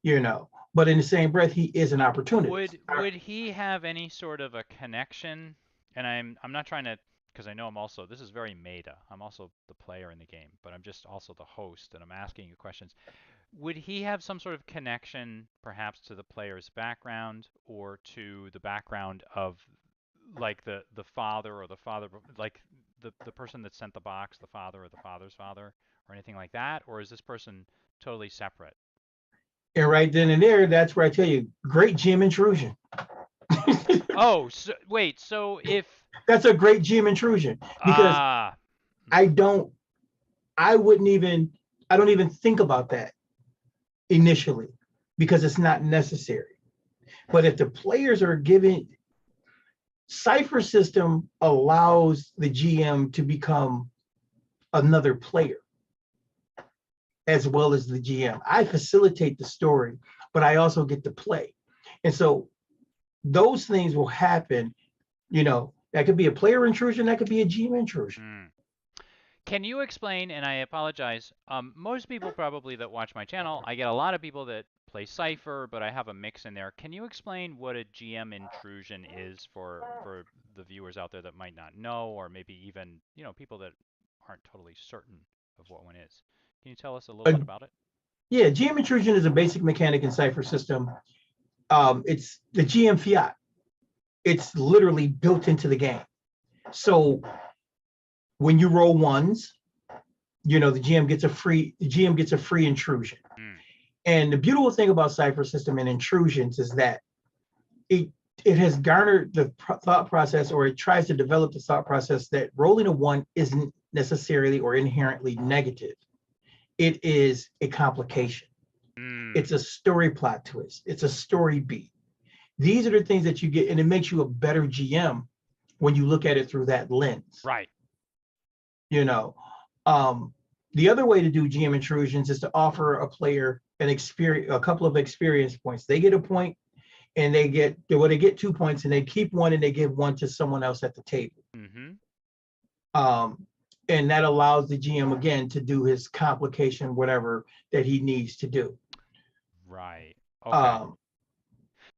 You know, but in the same breath, he is an opportunist. Would he have any sort of a connection? And I'm not trying to, because I know I'm also, this is very meta. I'm also the player in the game, but I'm just also the host, and I'm asking you questions. Would he have some sort of connection, perhaps, to the player's background, or to the background of, like, the father, or the father, like the person that sent the box, the father or the father's father, or anything like that? Or is this person totally separate? And right then and there, that's where I tell you, great GM intrusion. Oh, so, wait, so if That's a great GM intrusion, because I don't even think about that initially, because it's not necessary. But if the players are given, Cypher system allows the GM to become another player as well as the GM. I facilitate the story, but I also get to play. And so those things will happen, you know, that could be a player intrusion, that could be a GM intrusion. Can you explain, and I apologize, most people probably that watch my channel, I get a lot of people that play Cypher, but I have a mix in there. Can you explain what a GM intrusion is for the viewers out there that might not know, or maybe even, you know, people that aren't totally certain of what one is? Can you tell us a little bit about it? Yeah, GM intrusion is a basic mechanic in Cypher system. It's the GM fiat. It's literally built into the game. So when you roll ones, you know, the GM gets a free intrusion. And the beautiful thing about Cypher system and intrusions is that it has garnered the thought process, or it tries to develop the thought process, that rolling a one isn't necessarily or inherently negative. It is a complication. It's a story plot twist. It's a story beat. These are the things that you get, and it makes you a better GM when you look at it through that lens. Right. You know, the other way to do GM intrusions is to offer a player a couple of experience points. They get a point, and they get 2 points, and they keep one, and they give one to someone else at the table. And that allows the GM again to do his complication, whatever that he needs to do. Right. Okay.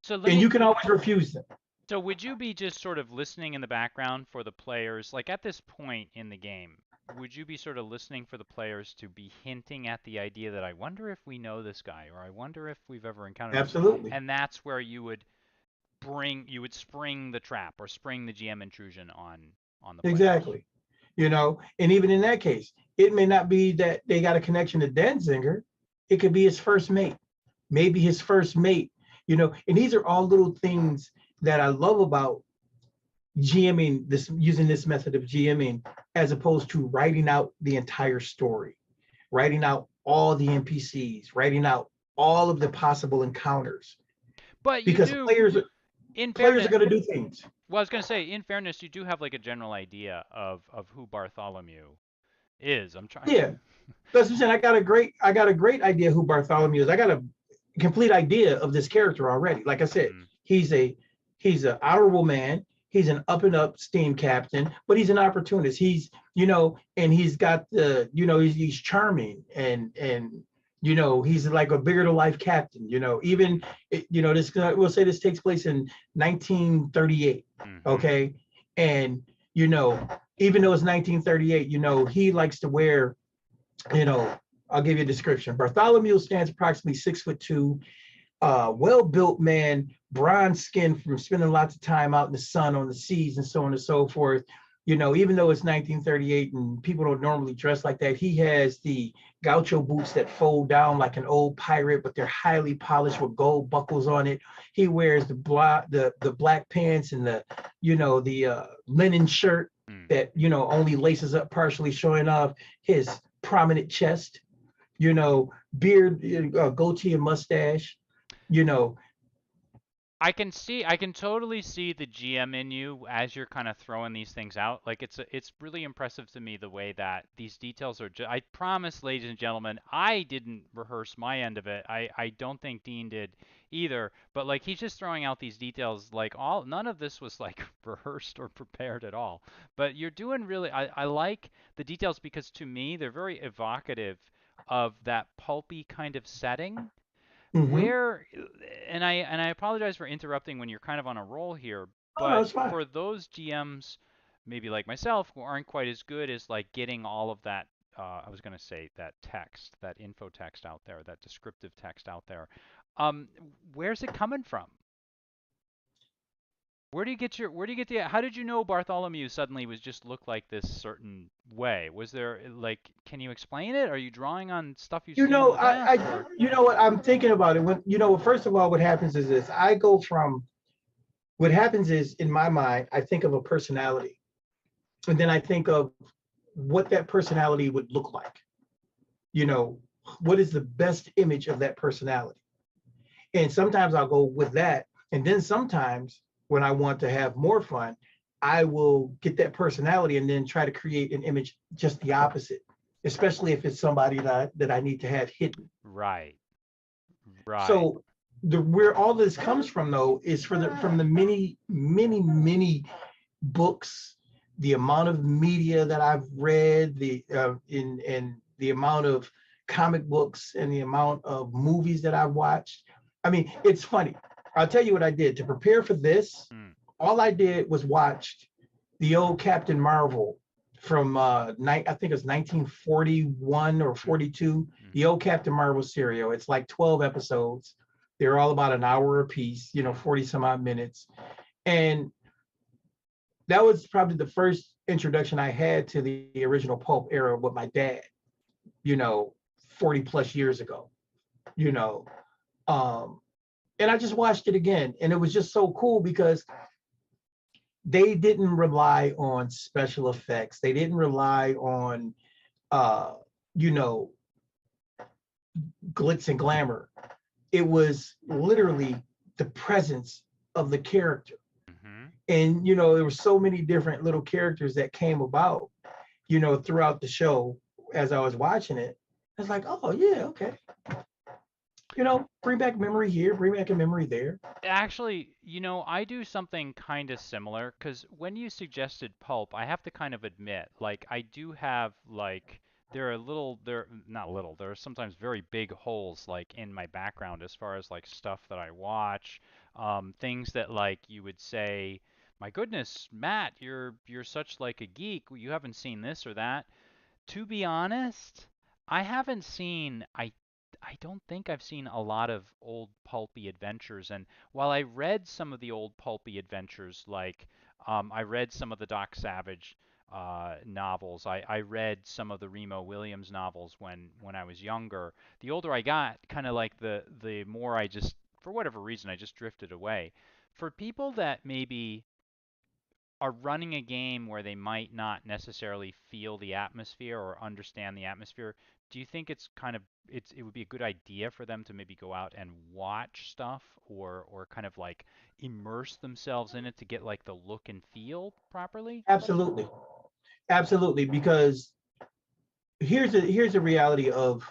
And you can always refuse them. So would you be just sort of listening in the background for the players, like at this point in the game, would you be sort of listening for the players to be hinting at the idea that, I wonder if we know this guy, or I wonder if we've ever encountered him? Absolutely. And that's where you would spring the trap, or spring the GM intrusion on the players. Exactly. You know, and even in that case, it may not be that they got a connection to Danziger. It could be his first mate, maybe his first mate, you know, and these are all little things that I love about GMing, using this method of GMing, as opposed to writing out the entire story, writing out all the NPCs, writing out all of the possible encounters But you because do, in players are fairness, going to do things. well, I was going to say, in fairness, you do have like a general idea of who Bartholomew is. I'm trying. Yeah, that's what I'm saying. I got a great idea who Bartholomew is. I got a complete idea of this character already. Like I said, Mm, he's a he's an honorable man. He's an up and up steam captain, but he's an opportunist. He's and he's got he's charming and he's like a bigger to life captain. Even this we'll say this takes place in 1938. mm-hmm. Okay, and even though it's 1938, he likes to wear you know, I'll give you a description. Bartholomew stands approximately 6'2", well-built man, bronze skin from spending lots of time out in the sun on the seas and so on and so forth. Even though it's 1938 and people don't normally dress like that, he has the gaucho boots that fold down like an old pirate, but they're highly polished with gold buckles on it. He wears the black pants and the linen shirt Mm. that only laces up partially, showing off his prominent chest, beard, goatee and mustache, you know. I can totally see the GM in you as you're kind of throwing these things out. Like it's really impressive to me the way that these details are. I promise, ladies and gentlemen, I didn't rehearse my end of it. I don't think Dean did either. But like he's just throwing out these details. Like none of this was like rehearsed or prepared at all. But you're doing really. I like the details because to me they're very evocative of that pulpy kind of setting Mm-hmm. where and I apologize for interrupting when you're kind of on a roll here, Oh no, but it's fine. for those GMs maybe like myself who aren't quite as good as like getting all of that I was going to say that text, that info text out there, that descriptive text out there. Um where's it coming from? Where do you get the how did you know Bartholomew suddenly was just looked like this certain way? Was there like can you explain it? Are you drawing on stuff you've seen in the I past or what I'm thinking about it when first of all, what happens is this. I go from what happens is in my mind, I think of a personality, and then I think of what that personality would look like. You know, what is the best image of that personality? And sometimes I'll go with that. And then sometimes when I want to have more fun, I will get that personality and then try to create an image just the opposite, especially if it's somebody that I need to have hidden. right. Right. So where all this comes from though is from the many books, the amount of media that I've read, in the amount of comic books and the amount of movies that I've watched. I mean, it's funny. I'll tell you what I did to prepare for this. Mm. All I did was watch the old Captain Marvel from I think it's 1941 or 42. The Mm-hmm. old Captain Marvel serial. It's like 12 episodes. They're all about an hour a piece, Mm. 40 some odd minutes. And that was probably the first introduction I had to the original pulp era with my dad, you know, 40 plus years ago, you know. Um, and I just watched it again. And it was just so cool because they didn't rely on special effects. They didn't rely on, uh, you know, glitz and glamour. It was literally the presence of the character. Mm-hmm. And, there were so many different little characters that came about, throughout the show as I was watching it. It's like, oh, yeah, okay. Bring back memory here, bring back a memory there. Actually, I do something kind of similar because when you suggested pulp, I have to kind of admit, like, I do have, like, there are not little, there are sometimes very big holes, like, in my background as far as, like, stuff that I watch, things that, like, you would say, my goodness, Matt, you're such, like, a geek, you haven't seen this or that. To be honest, I haven't seen I don't think I've seen a lot of old pulpy adventures. And while I read some of the old pulpy adventures, like I read some of the Doc Savage novels, I read some of the Remo Williams novels when I was younger. The older I got, kind of like the more I just, for whatever reason, I just drifted away. For people that maybe are running a game where they might not necessarily feel the atmosphere or understand the atmosphere, do you think it's kind of it would be a good idea for them to maybe go out and watch stuff or kind of like immerse themselves in it to get like the look and feel properly? Absolutely. Absolutely. Because here's the reality of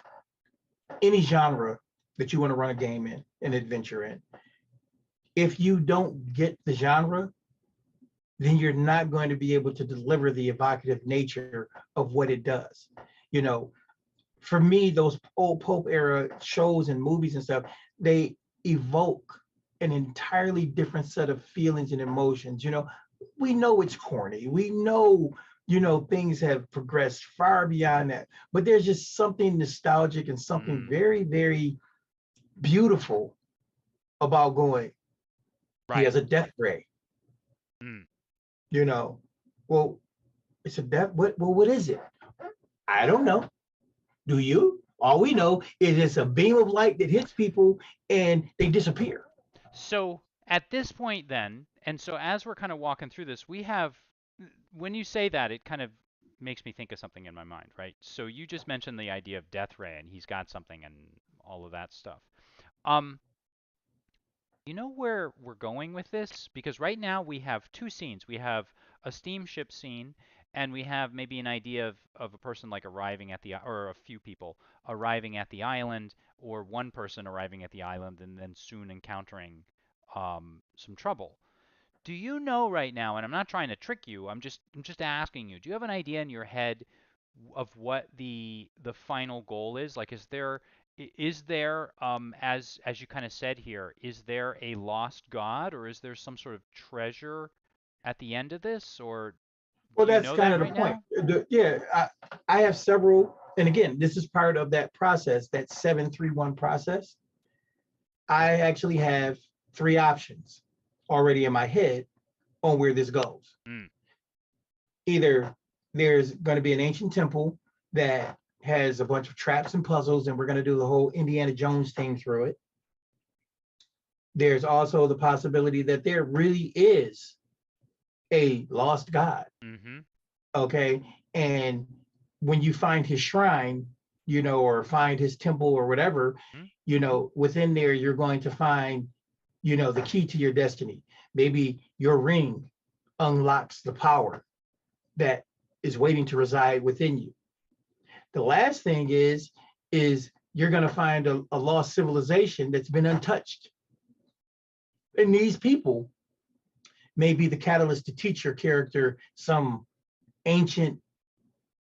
any genre that you want to run a game in, an adventure in. If you don't get the genre, then you're not going to be able to deliver the evocative nature of what it does. You know, for me, those old Pope era shows and movies and stuff, they evoke an entirely different set of feelings and emotions. You know, we know it's corny. We know, things have progressed far beyond that, but there's just something nostalgic and something Mm, very, very beautiful about going, he right. has a death ray, Mm. you know. Well, it's a death, what is it? I don't know. Do you? All we know is it's a beam of light that hits people and they disappear. So at this point then, and so as we're kind of walking through this, we have when you say that, it kind of makes me think of something in my mind, right? So you just mentioned the idea of Death Ray, and he's got something and all of that stuff. Um, you know where we're going with this? Because right now we have two scenes. We have a steamship scene, and we have maybe an idea of a person like arriving at the, or a few people arriving at the island, or one person arriving at the island and then soon encountering some trouble. Do you know right now, and I'm not trying to trick you, I'm just asking you, do you have an idea in your head of what the final goal is? Like is there as you kind of said here, is there a lost god or is there some sort of treasure at the end of this or Well, do you that's know kind that of the right point. now? Yeah, I have several, and again, this is part of that process, that 731 process. I actually have three options already in my head on where this goes. Mm, Either there's going to be an ancient temple that has a bunch of traps and puzzles, and we're going to do the whole Indiana Jones thing through it. There's also the possibility that there really is a lost god. mm-hmm. Okay. And when you find his shrine, or find his temple or whatever, Mm, within there, you're going to find, the key to your destiny. Maybe your ring unlocks the power that is waiting to reside within you. The last thing is you're going to find a lost civilization that's been untouched. And these people may be the catalyst to teach your character some ancient,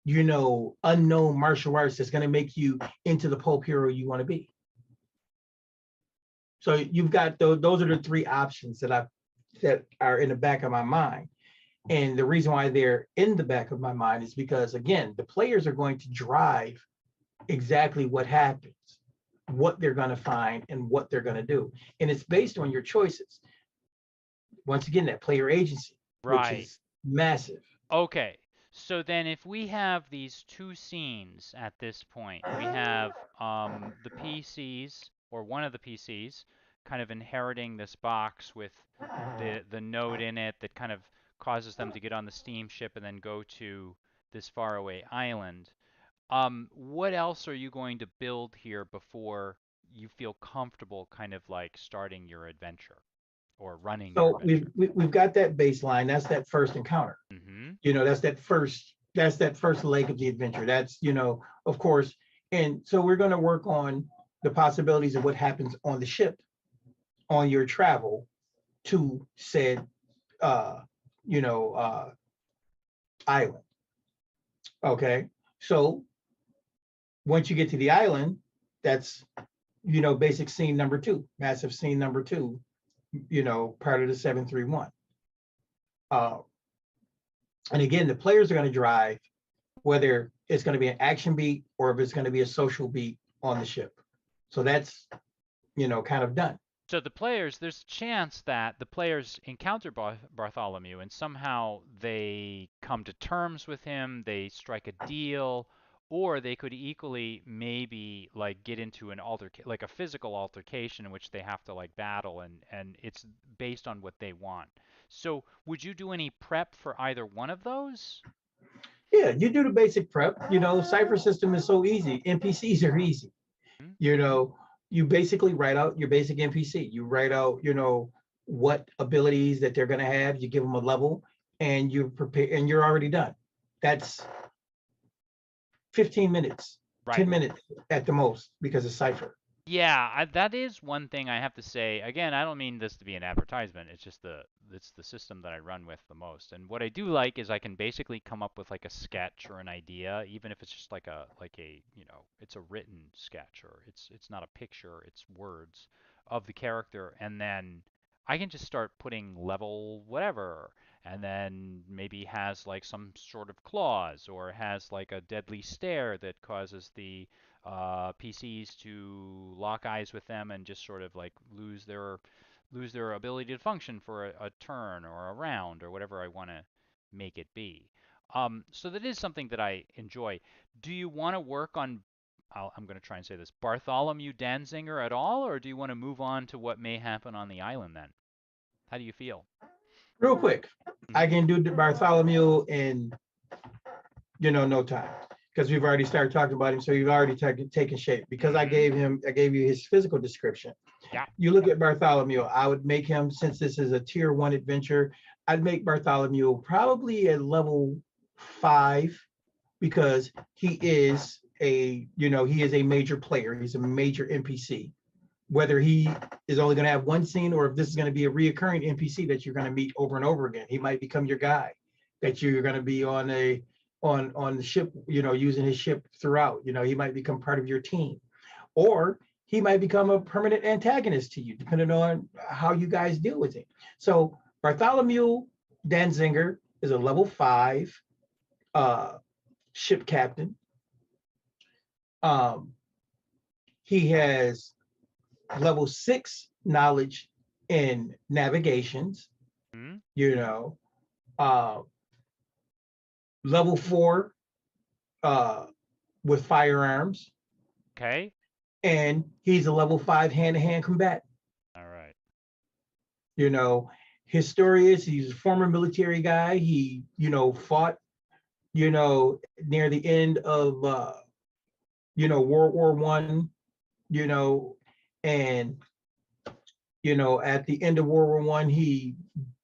unknown martial arts that's going to make you into the pulp hero you want to be. So you've got those are the three options that are in the back of my mind. And the reason why they're in the back of my mind is because, again, the players are going to drive exactly what happens, what they're going to find, and what they're going to do. And it's based on your choices. Once again, that player agency, which right. is massive. Okay. So then if we have these two scenes at this point, we have the PCs or one of the PCs kind of inheriting this box with the note in it that kind of causes them to get on the steamship and then go to this faraway island. What else are you going to build here before you feel comfortable kind of like starting your adventure or running your So we've adventure? we've got that baseline. That's that first encounter. Mm-hmm. That's that first leg of the adventure. That's, of course. And so we're going to work on the possibilities of what happens on the ship on your travel to said uh you know island. Okay. So once you get to the island, that's basic scene number two, massive scene number two, part of the 731. Uh and again, the players are going to drive whether it's going to be an action beat or if it's going to be a social beat on the ship. So that's kind of done. So there's a chance that the players encounter Bartholomew and somehow they come to terms with him, they strike a deal, or they could equally maybe like get into an like a physical altercation in which they have to like battle and it's based on what they want. So would you do any prep for either one of those? Yeah, you do the basic prep. Cypher system is so easy. NPCs are easy. Hmm? You know, you basically write out your basic NPC. You write out, what abilities that they're going to have. You give them a level, and you prepare, and you're already done. That's 15 minutes, Right. 10 minutes at the most because of Cypher. Yeah, that is one thing I have to say. Again, I don't mean this to be an advertisement. It's the system that I run with the most. And what I do like is I can basically come up with like a sketch or an idea, even if it's just it's a written sketch or it's not a picture, it's words of the character, and then I can just start putting level whatever, and then maybe has like some sort of clause or has like a deadly stare that causes the PCs to lock eyes with them and just sort of like lose their ability to function for a turn or a round or whatever I want to make it be. So that is something that I enjoy. Do you want to work on? I'm going to try and say this, Bartholomew Danzinger at all, or do you want to move on to what may happen on the island then? How do you feel? Real quick, I Hmm. can do the Bartholomew in no time because we've already started talking about him. So you've already taken shape because I Hmm. gave you his physical description. Yeah. You look at Bartholomew, I would make him, since this is a tier 1 adventure, I'd make Bartholomew probably at level 5 because he is a major player. He's a major NPC. Whether he is only going to have one scene or if this is going to be a reoccurring NPC that you're going to meet over and over again, he might become your guy that you're going to be on the ship, using his ship throughout. He might become part of your team, or he might become a permanent antagonist to you, depending on how you guys deal with it. So Bartholomew Danzinger is a level 5 uh, ship captain. Um, he has level 6 knowledge in navigations, Hmm. you know, uh, level 4 uh, with firearms, Okay. and he's a level 5 hand-to-hand combatant. All right. You know, his story is he's a former military guy. He, fought, near the end of, World War One, you know, and, at the end of World War One, he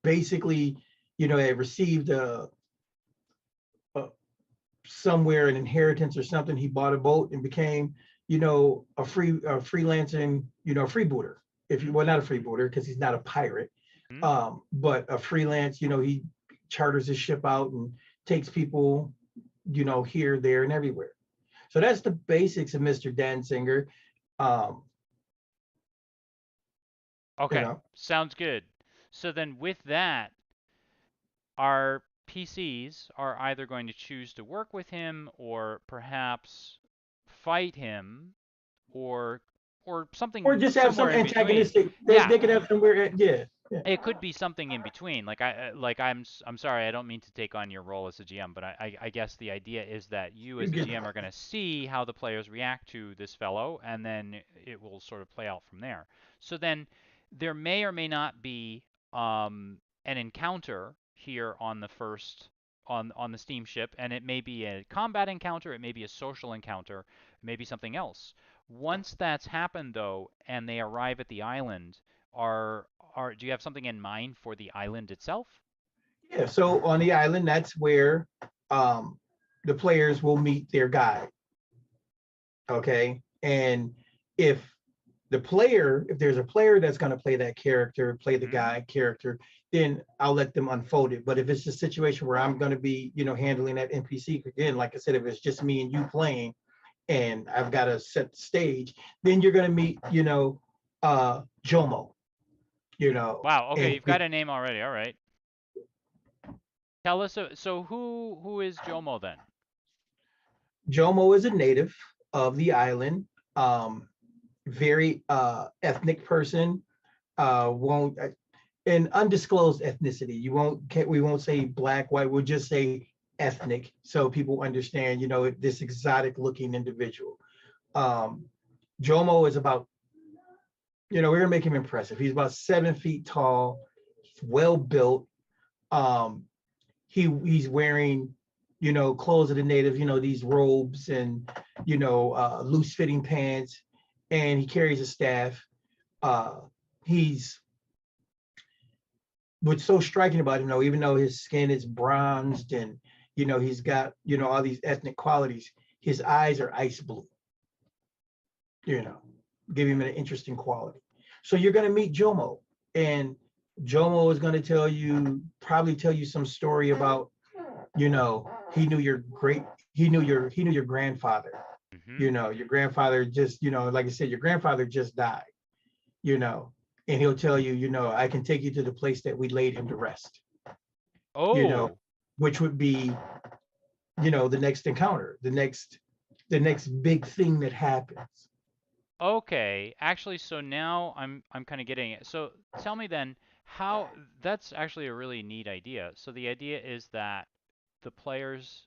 basically, had received a somewhere an inheritance or something. He bought a boat and became, a freelancing, freebooter. If you, Hmm. well, not a freebooter because he's not a pirate, Hmm. but a freelance. He charters his ship out and takes people, here, there, and everywhere. So that's the basics of Mr. Danzinger. Um, you Okay. know, Sounds good. So then with that, our PCs are either going to choose to work with him or perhaps fight him or or something just have some somewhere in between. antagonistic. Yeah, They could have somewhere. Yeah, yeah. it could be something in between. I'm sorry, I don't mean to take on your role as a GM, but I guess the idea is that you You as the get GM are going to see how the players react to this fellow, and then it will sort of play out from there. So then there may or may not be an encounter here on the first on the steamship, and it may be a combat encounter, it may be a social encounter, it may be something else. Once that's happened though, and they arrive at the island, are do you have something in mind for the island itself? Yeah, so on the island, that's where um, the players will meet their guide. Okay, and if if there's a player that's going to play that character, play the Hmm. guide character, then I'll let them unfold it. But if it's a situation where I'm going to be, handling that NPC again, like I said, if it's just me and you playing, and I've got to set the stage, then you're going to meet, Jomo, Wow. Okay, and you've got a name already. All right. Tell us. So who is Jomo then? Jomo is a native of the island, very ethnic person, won't an undisclosed ethnicity. We won't say black, white. We'll just say ethnic, so people understand. This exotic looking individual. Um, Jomo is about. We're gonna make him impressive. He's about 7 feet tall. He's well built. Um, he's wearing, clothes of the natives, these robes and, loose fitting pants, and he carries a staff. He's What's so striking about him, though, even though his skin is bronzed and, he's got, all these ethnic qualities, his eyes are ice blue, you know, give him an interesting quality. So you're going to meet Jomo, and Jomo is going to probably tell you some story about, he knew your grandfather. Mm-hmm. Your grandfather just, like I said, your grandfather just died, you know, and he'll tell you, I can take you to the place that we laid him to rest, you know, Oh, which would be, the next encounter, the next big thing that happens. okay. Actually, so now I'm kind of getting it. So tell me then how that's actually a really neat idea. So the idea is that the players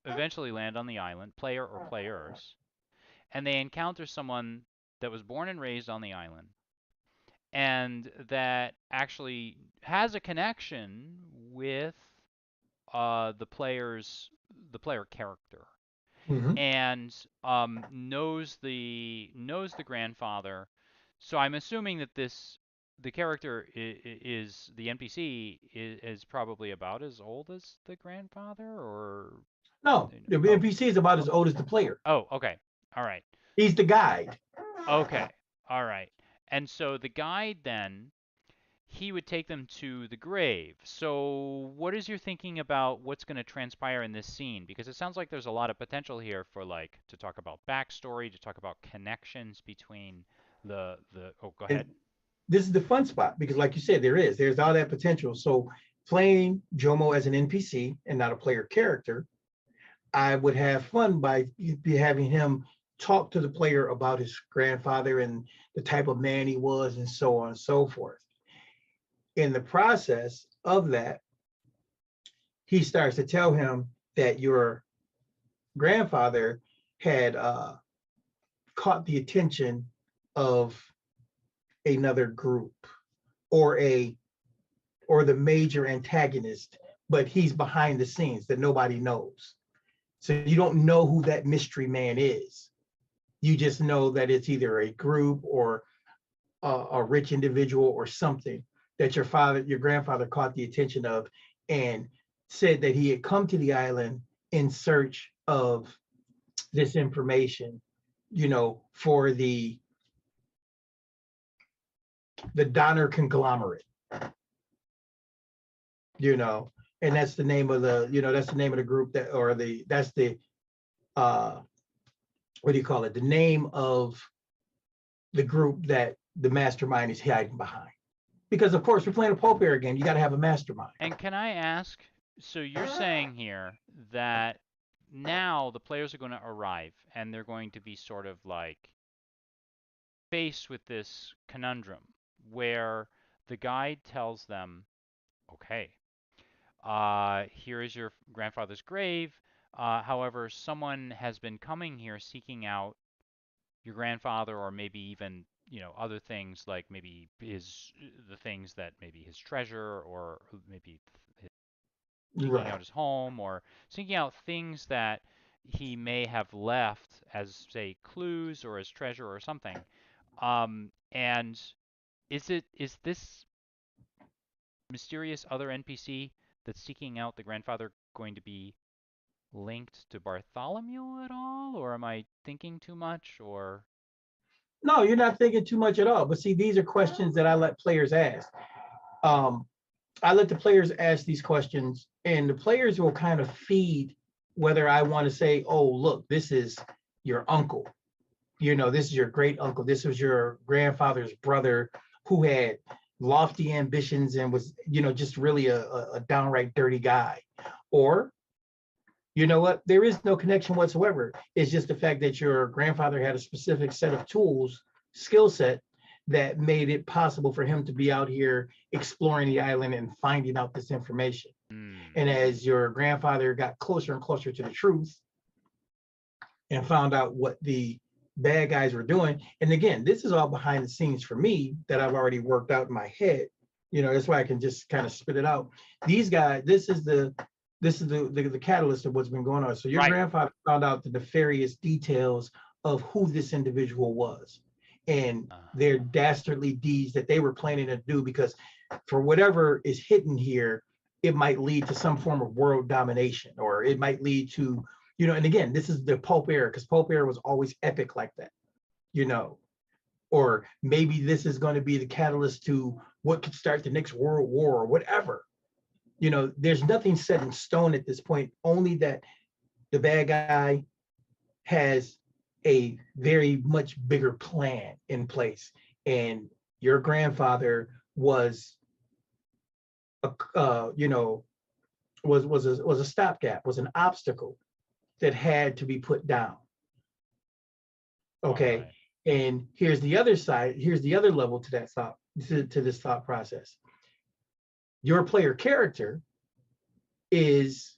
eventually land on the island, player or players, and they encounter someone that was born and raised on the island and that actually has a connection with the player character Mhm. and knows the grandfather. So I'm assuming that the character is the NPC is probably about as old as the grandfather, or No, the oh, NPC is about as old as the player. oh, okay, all right, He's the guide. okay, all right. And so the guide then he would take them to the grave. So, what is your thinking about what's going to transpire in this scene? Because it sounds like there's a lot of potential here for like to talk about backstory, to talk about connections between the. Oh, go And ahead. this is the fun spot because, like you said, there's all that potential. So playing Jomo as an NPC and not a player character, I would have fun by having him talk to the player about his grandfather and the type of man he was, and so on and so forth. In the process of that, he starts to tell him that your grandfather had caught the attention of another group, or a or the major antagonist, but he's behind the scenes that nobody knows. So you don't know who that mystery man is. You just know that it's either a group or a rich individual or something that your grandfather caught the attention of, and said that he had come to the island in search of this information, for the Donner conglomerate, you know, and that's the name of the group that's the uh what do you call it? The name of the group that the mastermind is hiding behind. Because of course we're playing a pulp era game. You got to have a mastermind. And can I ask? So you're saying here that now the players are going to arrive and they're going to be sort of like faced with this conundrum where the guide tells them, okay, here is your grandfather's grave. However, someone has been coming here seeking out your grandfather, or maybe even other things like maybe the things that maybe his treasure, or maybe seeking Right. out his home, or seeking out things that he may have left as say clues or as treasure or something. And is this mysterious other NPC that's seeking out the grandfather going to be linked to Bartholomew at all, or am I thinking too much? Or No, you're not thinking too much at all. But see, these are questions that I let players ask. Um, I let the players ask these questions, and the players will kind of feed whether I want to say, oh, look, this is your uncle. This is your great uncle. This was your grandfather's brother who had lofty ambitions and was, just really a downright dirty guy. Or, you know what? There is no connection whatsoever. It's just the fact that your grandfather had a specific set of tools, skill set, that made it possible for him to be out here exploring the island and finding out this information. hmm. And as your grandfather got closer and closer to the truth and found out what the bad guys were doing, and again, this is all behind the scenes for me that I've already worked out in my head. That's why I can just kind of spit it out. These guys, this is the catalyst of what's been going on. So your Right. grandfather found out the nefarious details of who this individual was and their Uh, dastardly deeds that they were planning to do, because for whatever is hidden here, it might lead to some form of world domination, or it might lead to, and again, this is the pulp era, because pulp era was always epic like that, you know, or maybe this is going to be the catalyst to what could start the next world war or whatever. There's nothing set in stone at this point, only that the bad guy has a very much bigger plan in place. And your grandfather was a was a stopgap, was an obstacle that had to be put down. all Okay. right. And here's the other side, here's the other level to that thought, to this thought process. Your player character is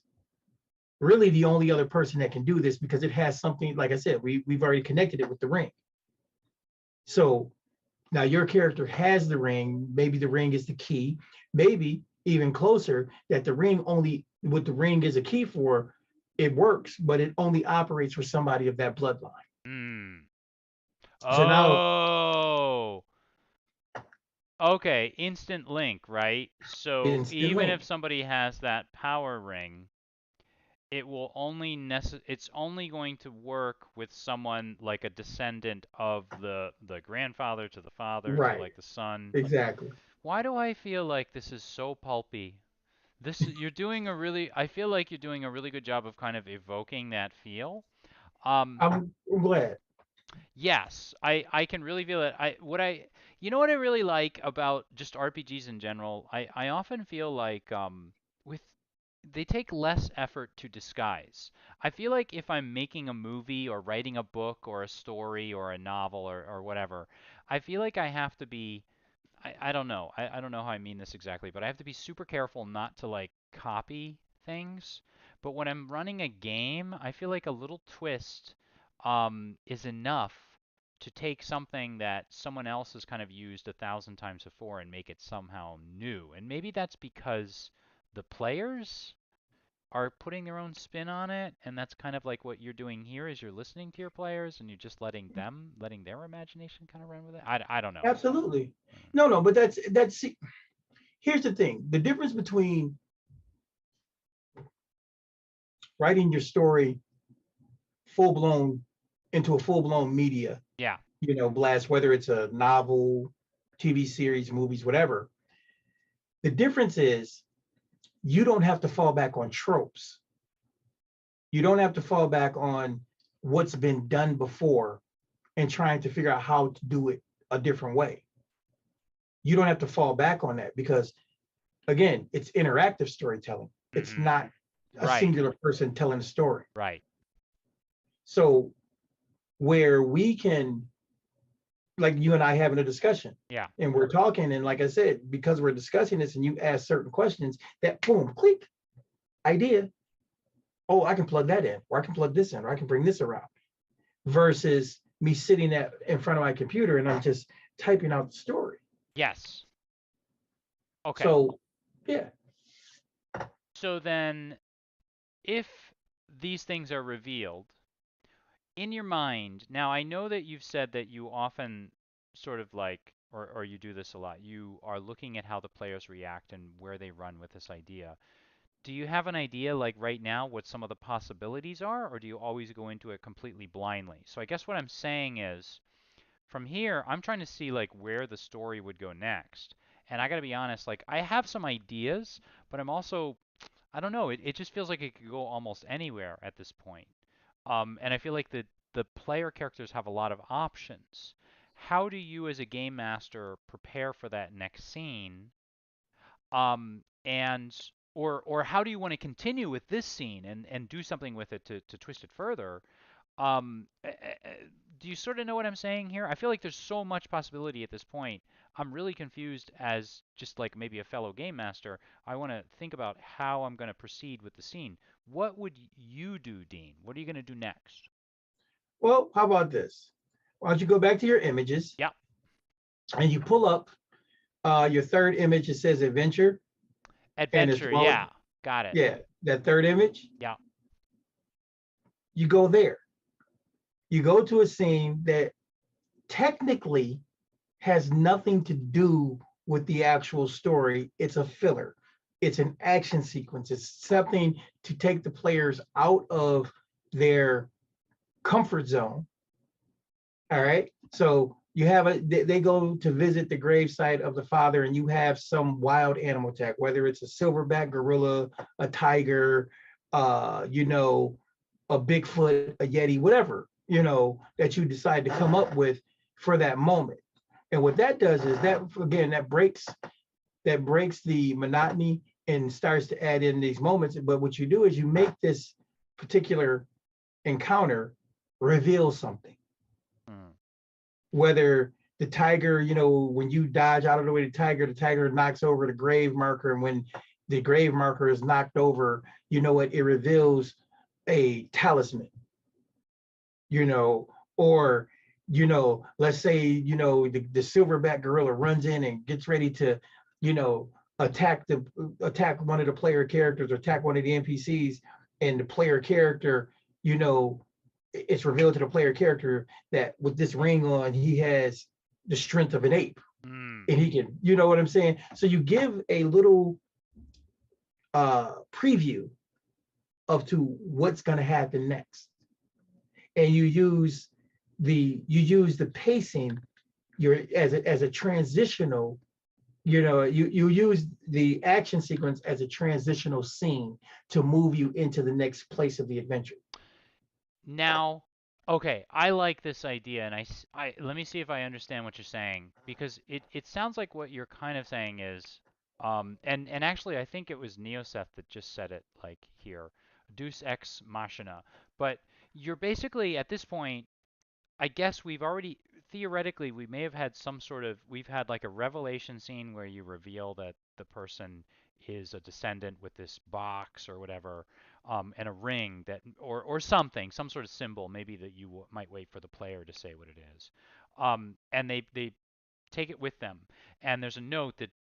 really the only other person that can do this, because it has something, like I said, we've already connected it with the ring. So now your character has the ring. Maybe the ring is the key. Maybe even closer, that the ring only, what the ring is a key for, it works, but it only operates for somebody of that bloodline. Hmm. So now Oh. Okay, instant link, right? So it's the even if link. somebody has that power ring, it will only it's only going to work with someone like a descendant of the grandfather to the father to Right. like the son. Exactly. Why do I feel like this is so pulpy? You're doing a really I feel like you're doing a really good job of kind of evoking that feel. Um I'm glad. yes, I can really feel it. You know what I really like about just RPGs in general? I often feel like with they take less effort to disguise. I feel like if I'm making a movie or writing a book or a story or a novel or whatever, I feel like I have to be I don't know. I don't know how I mean this exactly, but I have to be super careful not to like copy things. But when I'm running a game, I feel like a little twist is enough to take something that someone else has kind of used 1,000 times before and make it somehow new. And maybe that's because the players are putting their own spin on it, and that's kind of like what you're doing here is you're listening to your players and you're just letting their imagination kind of run with it. I don't know. Absolutely. No, but that's here's the thing. The difference between writing your story full blown into a full blown media, Yeah. blast, whether it's a novel, TV series, movies, whatever. The difference is you don't have to fall back on tropes. You don't have to fall back on what's been done before and trying to figure out how to do it a different way. You don't have to fall back on that, because again, it's interactive storytelling. It's Mhm. not a Right. singular person telling a story. Right. So where we can, like you and I having a discussion, Yeah. and we're talking, and like I said, because we're discussing this and you ask certain questions, that boom, click, idea. Oh, I can plug that in, or I can plug this in, or I can bring this around. Versus me sitting in front of my computer and I'm just typing out the story. Yes. Okay. So yeah. So then if these things are revealed in your mind, now I know that you've said that you often sort of like or you do this a lot. You are looking at how the players react and where they run with this idea. Do you have an idea, like right now, what some of the possibilities are, or do you always go into it completely blindly? So I guess what I'm saying is, from here, I'm trying to see like where the story would go next. And I gotta be honest, like I have some ideas, but I'm also, I don't know, it just feels like it could go almost anywhere at this point. And I feel like the player characters have a lot of options. How do you, as a game master, prepare for that next scene? And or how do you want to continue with this scene and do something with it to twist it further? Do you sort of know what I'm saying here? I feel like there's so much possibility at this point. I'm really confused as just like maybe a fellow game master. I want to think about how I'm going to proceed with the scene. What would you do, Dean? What are you going to do next? Well, how about this? Why don't you go back to your images Yeah. and you pull up Your third image, it says adventure, and it's Adventure, well, yeah. Got it. yeah, that third image, Yeah. you go there. You go to a scene that technically has nothing to do with the actual story. It's a filler. It's an action sequence. It's something to take the players out of their comfort zone. All right. So you have they go to visit the gravesite of the father, and you have some wild animal attack, whether it's a silverback gorilla, a tiger, you know, a Bigfoot, a Yeti, whatever, you know, that you decide to come up with for that moment. And what that does is that, again, that breaks the monotony and starts to add in these moments. But what you do is you make this particular encounter reveal something. Hmm. Whether the tiger, you know, when you dodge out of the way the tiger knocks over the grave marker. And when the grave marker is knocked over, you know what, it reveals a talisman, you know, or, you know, let's say, you know, the silverback gorilla runs in and gets ready to, you know, attack one of the player characters or attack one of the NPCs, and the player character, you know, it's revealed to the player character that with this ring on, he has the strength of an ape, Mm. and he can, you know what I'm saying? So you give a little preview of to what's going to happen next, and you use the pacing as a transitional, you know, you use the action sequence as a transitional scene to move you into the next place of the adventure. Now, okay, I like this idea, and let me see if I understand what you're saying, because it sounds like what you're kind of saying is, and actually I think it was Neoseth that just said it, like here, Deus ex machina. But you're basically at this point, I guess we've already theoretically we may have had some sort of we've had like a revelation scene where you reveal that the person is a descendant with this box or whatever, and a ring that or something, some sort of symbol, maybe that you might wait for the player to say what it is, and they take it with them, and there's a note that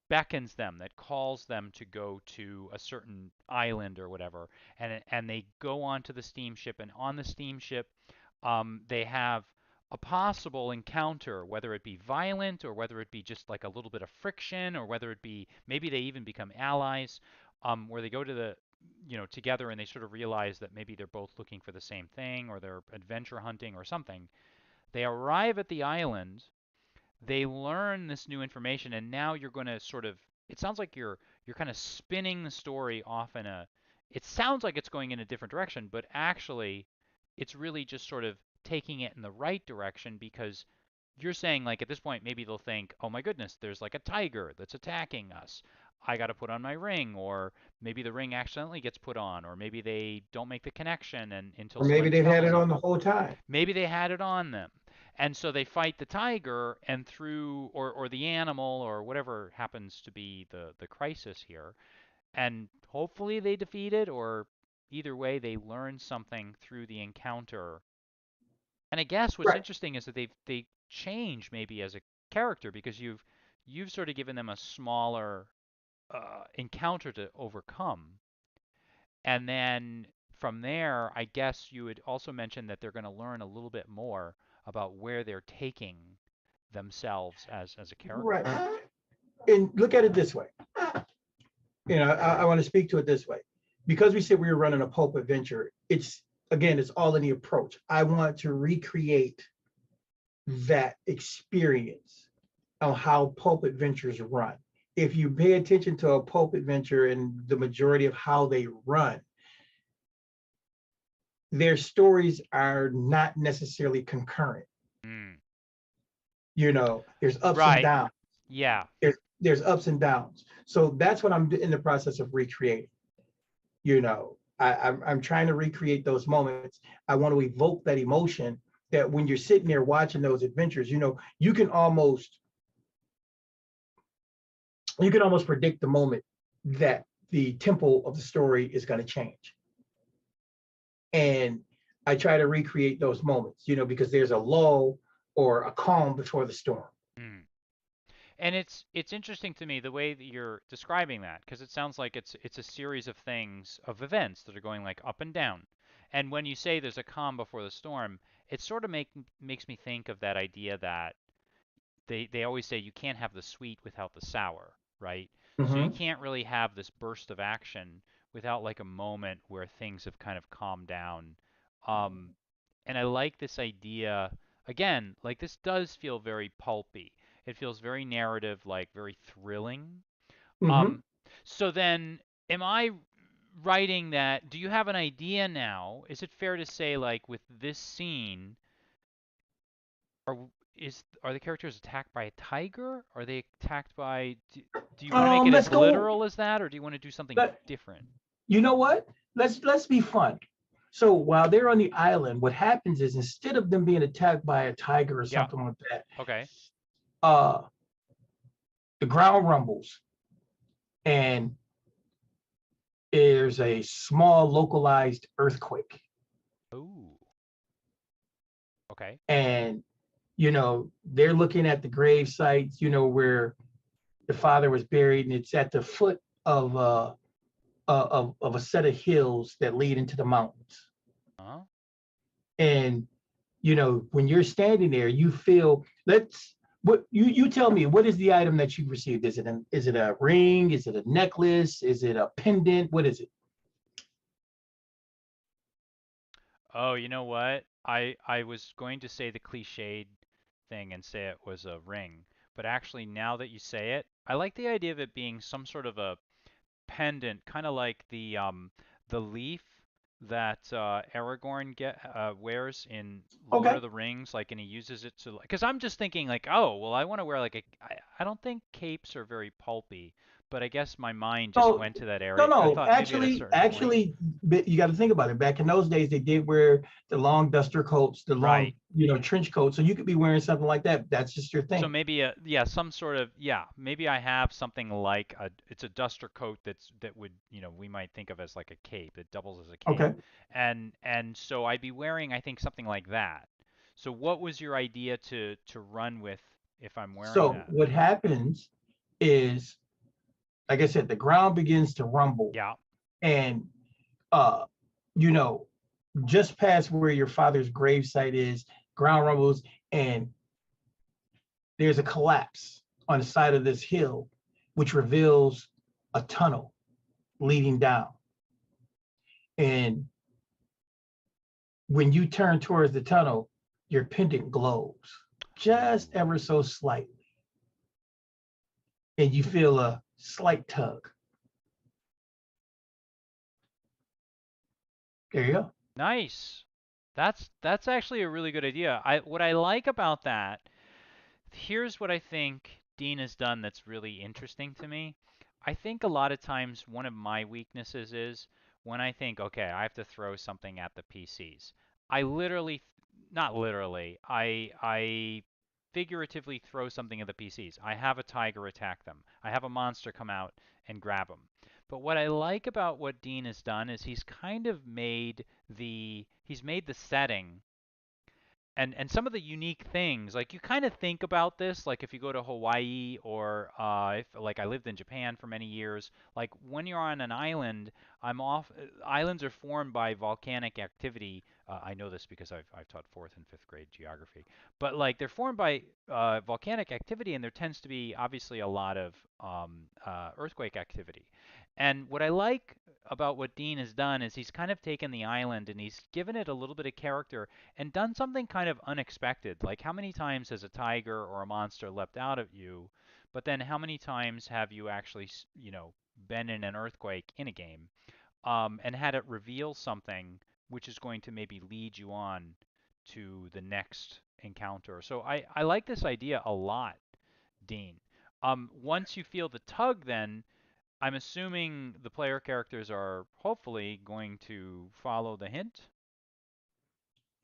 beckons them, that calls them to go to a certain island or whatever, and they go onto the steamship, and on the steamship they have a possible encounter, whether it be violent or whether it be just like a little bit of friction, or whether it be maybe they even become allies, where they go to the together, and they sort of realize that maybe they're both looking for the same thing, or they're adventure hunting or something. They arrive at the island, they learn this new information, and now you're going to sort of, it sounds like you're kind of spinning the story off in a, it sounds like it's going in a different direction, but actually it's really just sort of taking it in the right direction, because you're saying, like, at this point maybe they'll think, oh my goodness, there's like a tiger that's attacking us, I got to put on my ring, or maybe the ring accidentally gets put on, or maybe they don't make the connection and until Or maybe someone they've had tells it on them. the whole time. Maybe they had it on them. And so they fight the tiger, and through, or the animal, or whatever happens to be the crisis here. And hopefully they defeat it, or either way they learn something through the encounter. And I guess what's Right. interesting is that they change maybe as a character, because you've sort of given them a smaller encounter to overcome. And then from there, I guess you would also mention that they're going to learn a little bit more about where they're taking themselves as a Right. character. And look at it this way. You know, I want to speak to it this way. Because we said we were running a pulp adventure, it's, again, it's all in the approach. I want to recreate that experience on how pulp adventures run. If you pay attention to a pulp adventure and the majority of how they run, their stories are not necessarily concurrent. Mm. You know, there's ups and Right. downs. Yeah. There's ups and downs. So that's what I'm in the process of recreating. You know, I'm trying to recreate those moments. I want to evoke that emotion that when you're sitting there watching those adventures, you know, you can almost predict the moment that the tempo of the story is going to change. And I try to recreate those moments, you know, because there's a lull or a calm before the storm. Mm. And it's interesting to me the way that you're describing that, because it sounds like it's a series of things, of events that are going like up and down. And when you say there's a calm before the storm, it sort of makes me think of that idea that they always say you can't have the sweet without the sour, right? So you Hmm. can't really have this burst of action without like a moment where things have kind of calmed down. Um, and I like this idea. Again, like this does feel very pulpy. It feels very narrative, like very thrilling. Hmm. Um, so then, am I writing that? Do you have an idea now? Is it fair to say, like with this scene, are are the characters attacked by a tiger? Are they attacked by? Do you want to make it Let's as go. literal as that, or do you want to do something Let, different? you know what? Let's be fun. So while they're on the island, what happens is instead of them being attacked by a tiger or Yeah. something like that, Okay. uh, the ground rumbles and there's a small localized earthquake. Ooh. Okay. And they're looking at the grave sites, where the father was buried, and it's at the foot of a set of hills that lead into the mountains. Huh? And when you're standing there, you feel, what you tell me, what is the item that you received? Is it a ring? Is it a necklace? Is it a pendant? What is it? Oh, you know what? I was going to say the cliched thing and say it was a ring, but actually now that you say it, I like the idea of it being some sort of a pendant, kind of like the leaf that Aragorn wears in Lord Okay. of the Rings, like, and he uses it to, because I'm just thinking like, oh, well, I want to wear like I don't think capes are very pulpy, but I guess my mind just So went to that no, area. I no, thought maybe at a actually, certain point. you got to think about it. Back in those days, they did wear the long duster coats, the long, Right. trench coats. So you could be wearing something like that. That's just your So thing. maybe yeah, some sort of, yeah, maybe I have something like it's a duster coat that would, we might think of as like a cape. It doubles as a cape. Okay. And so I'd be wearing, I think, something like that. So what was your idea to run with if I'm wearing So that? what happens is, like I said, the ground begins to rumble, Yeah. and uh, you know, just past where your father's gravesite is, ground rumbles, and there's a collapse on the side of this hill, which reveals a tunnel leading down. And when you turn towards the tunnel, your pendant glows just Ooh. ever so slightly, and you feel a slight tug. There you go. Nice. That's actually a really good idea. What I like about that, here's what I think Dean has done that's really interesting to me. I think a lot of times one of my weaknesses is when I think, okay, I have to throw something at the PCs. I literally, not literally, I figuratively throw something at the PCs. I have a tiger attack them. I have a monster come out and grab them. But what I like about what Dean has done is he's kind of he's made the setting and some of the unique things, like you kind of think about this, like if you go to Hawaii or if like I lived in Japan for many years, like when you're on an island, islands are formed by volcanic activity. I know this because I've taught fourth and fifth grade geography, but like they're formed by volcanic activity, and there tends to be obviously a lot of earthquake activity. And what I like about what Dean has done is he's kind of taken the island and he's given it a little bit of character and done something kind of unexpected. Like how many times has a tiger or a monster leapt out at you, but then how many times have you actually, been in an earthquake in a game, and had it reveal something which is going to maybe lead you on to the next encounter. So I like this idea a lot, Dean. Once you feel the tug, then I'm assuming the player characters are hopefully going to follow the hint.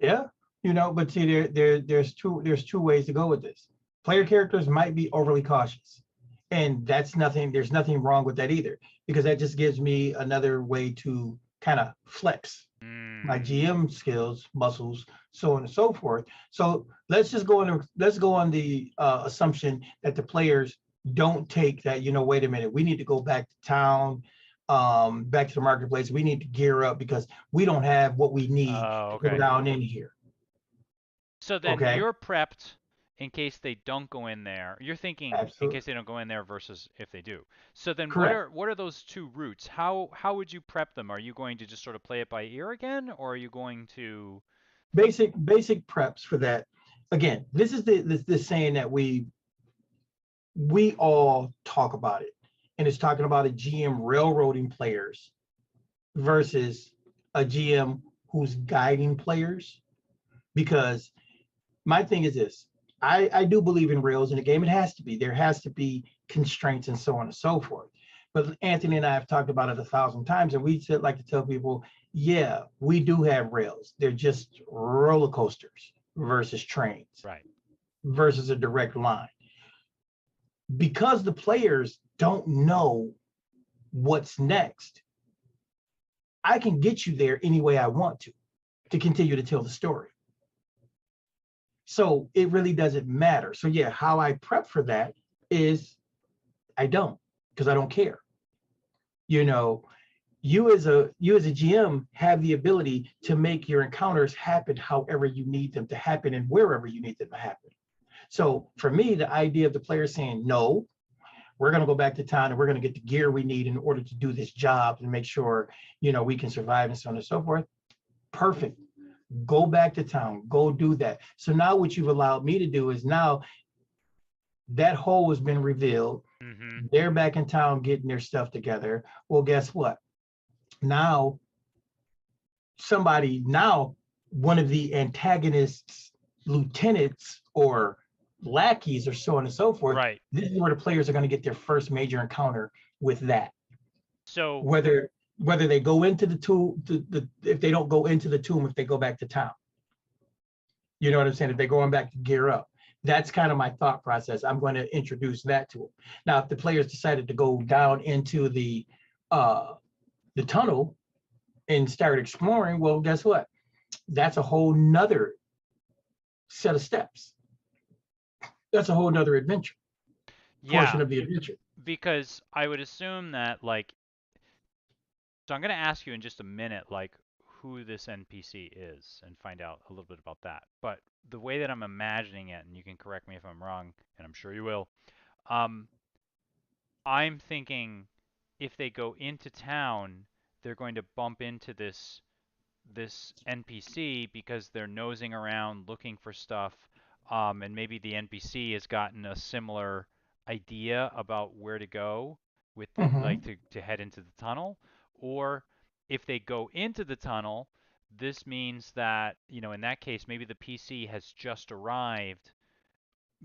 Yeah, but see, there's two ways to go with this. Player characters might be overly cautious, and that's nothing. There's nothing wrong with that either, because that just gives me another way to kind of flex my Mm. GM skills, muscles, so on and so forth. So let's go on the assumption that the players don't take that. Wait a minute, we need to go back to town, back to the marketplace. We need to gear up because we don't have what we need Oh, to go okay. down in here. So then Okay, you're prepped in case they don't go in there. You're thinking in absolutely case they don't go in there versus if they do. So then correct. what are those two routes? How would you prep them? Are you going to just sort of play it by ear again, or are you going to Basic preps for that. Again, this is the saying that we all talk about it, and it's talking about a GM railroading players versus a GM who's guiding players. Because my thing is this: I do believe in rails in the game. It has to be. There has to be constraints and so on and so forth. But Anthony and I have talked about it 1,000 times, and we like to tell people, yeah, we do have rails. They're just roller coasters versus trains right? versus a direct line. Because the players don't know what's next, I can get you there any way I want to continue to tell the story. So it really doesn't matter. So yeah, how I prep for that is I don't, because I don't care. You know, you as a GM have the ability to make your encounters happen however you need them to happen and wherever you need them to happen. So for me, the idea of the player saying, no, we're going to go back to town and we're going to get the gear we need in order to do this job and make sure, we can survive and so on and so forth. Perfect. Go back to town, go do that. So now what you've allowed me to do is now that hole has been revealed. Mm-hmm. They're back in town getting their stuff together. Well, guess what? Now, one of the antagonists, lieutenants or lackeys or so on and so forth, Right. this is where the players are going to get their first major encounter with that. So Whether they go into the tomb, if they don't go into the tomb, if they go back to town. You know what I'm saying? If they're going back to gear up. That's kind of my thought process. I'm going to introduce that to them. Now, if the players decided to go down into the tunnel and start exploring, well, guess what? That's a whole nother set of steps. That's a whole nother adventure, portion yeah, of the adventure. because I would assume that like so I'm going to ask you in just a minute like who this NPC is and find out a little bit about that. But the way that I'm imagining it, and you can correct me if I'm wrong, and I'm sure you will, um, I'm thinking if they go into town, they're going to bump into this NPC because they're nosing around looking for stuff, and maybe the NPC has gotten a similar idea about where to go with the like Mm-hmm. to head into the tunnel, or if they go into the tunnel, this means that in that case maybe the PC has just arrived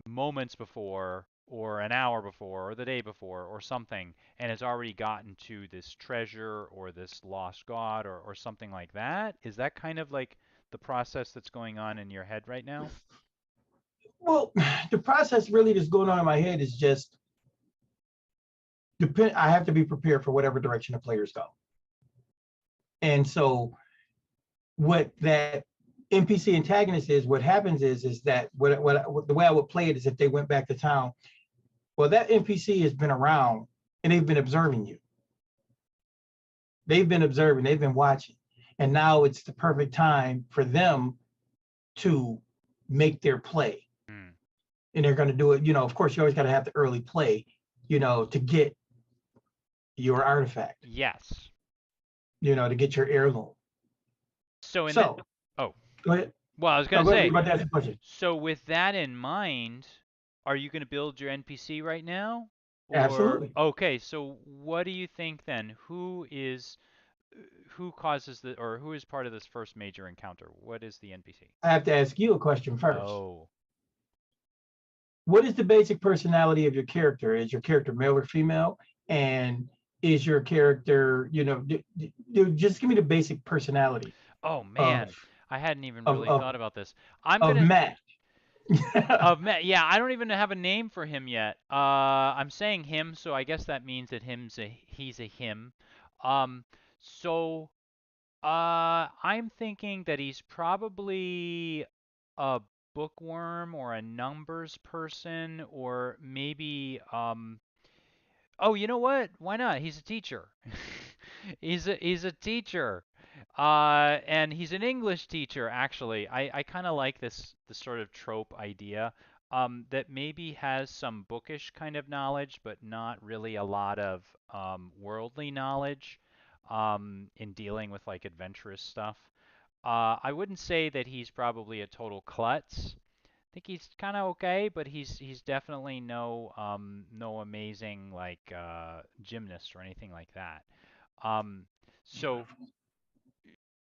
moments before or an hour before or the day before or something and has already gotten to this treasure or this lost god or something like that. Is that kind of like the process that's going on in your head right now? Well, the process really that's going on in my head is just depend. I have to be prepared for whatever direction the players go. And so what that NPC antagonist is, what happens is that what the way I would play it is if they went back to town, well, that NPC has been around and they've been observing you. They've been observing, they've been watching. And now it's the perfect time for them to make their play. Hmm. And they're going to do it, of course, you always got to have the early play, to get your artifact, Yes. to get your heirloom. So in that, So oh, go ahead. well, I was No, going to go ahead. You're say, about to ask a question. so with that in mind, are you going to build your NPC right now? Or Absolutely. okay, so what do you think then? Who causes the or who is part of this first major encounter? What is the NPC? I have to ask you a question first. Oh, What is the basic personality of your character? Is your character male or female? And is your character, just give me the basic personality oh of man, I hadn't even of really of thought about this. I'm of gonna Matt. of Matt. Yeah, I don't even have a name for him yet. I'm saying him, so I guess that means that he's a him. Um, so I'm thinking that he's probably a bookworm or a numbers person or maybe oh, you know what? Why not? He's a teacher. He's a teacher. And he's an English teacher actually. I kind of like this sort of trope idea that maybe has some bookish kind of knowledge but not really a lot of worldly knowledge in dealing with like adventurous stuff. I wouldn't say that he's probably a total klutz. I think he's kind of okay, but he's definitely no amazing like gymnast or anything like that. Um, so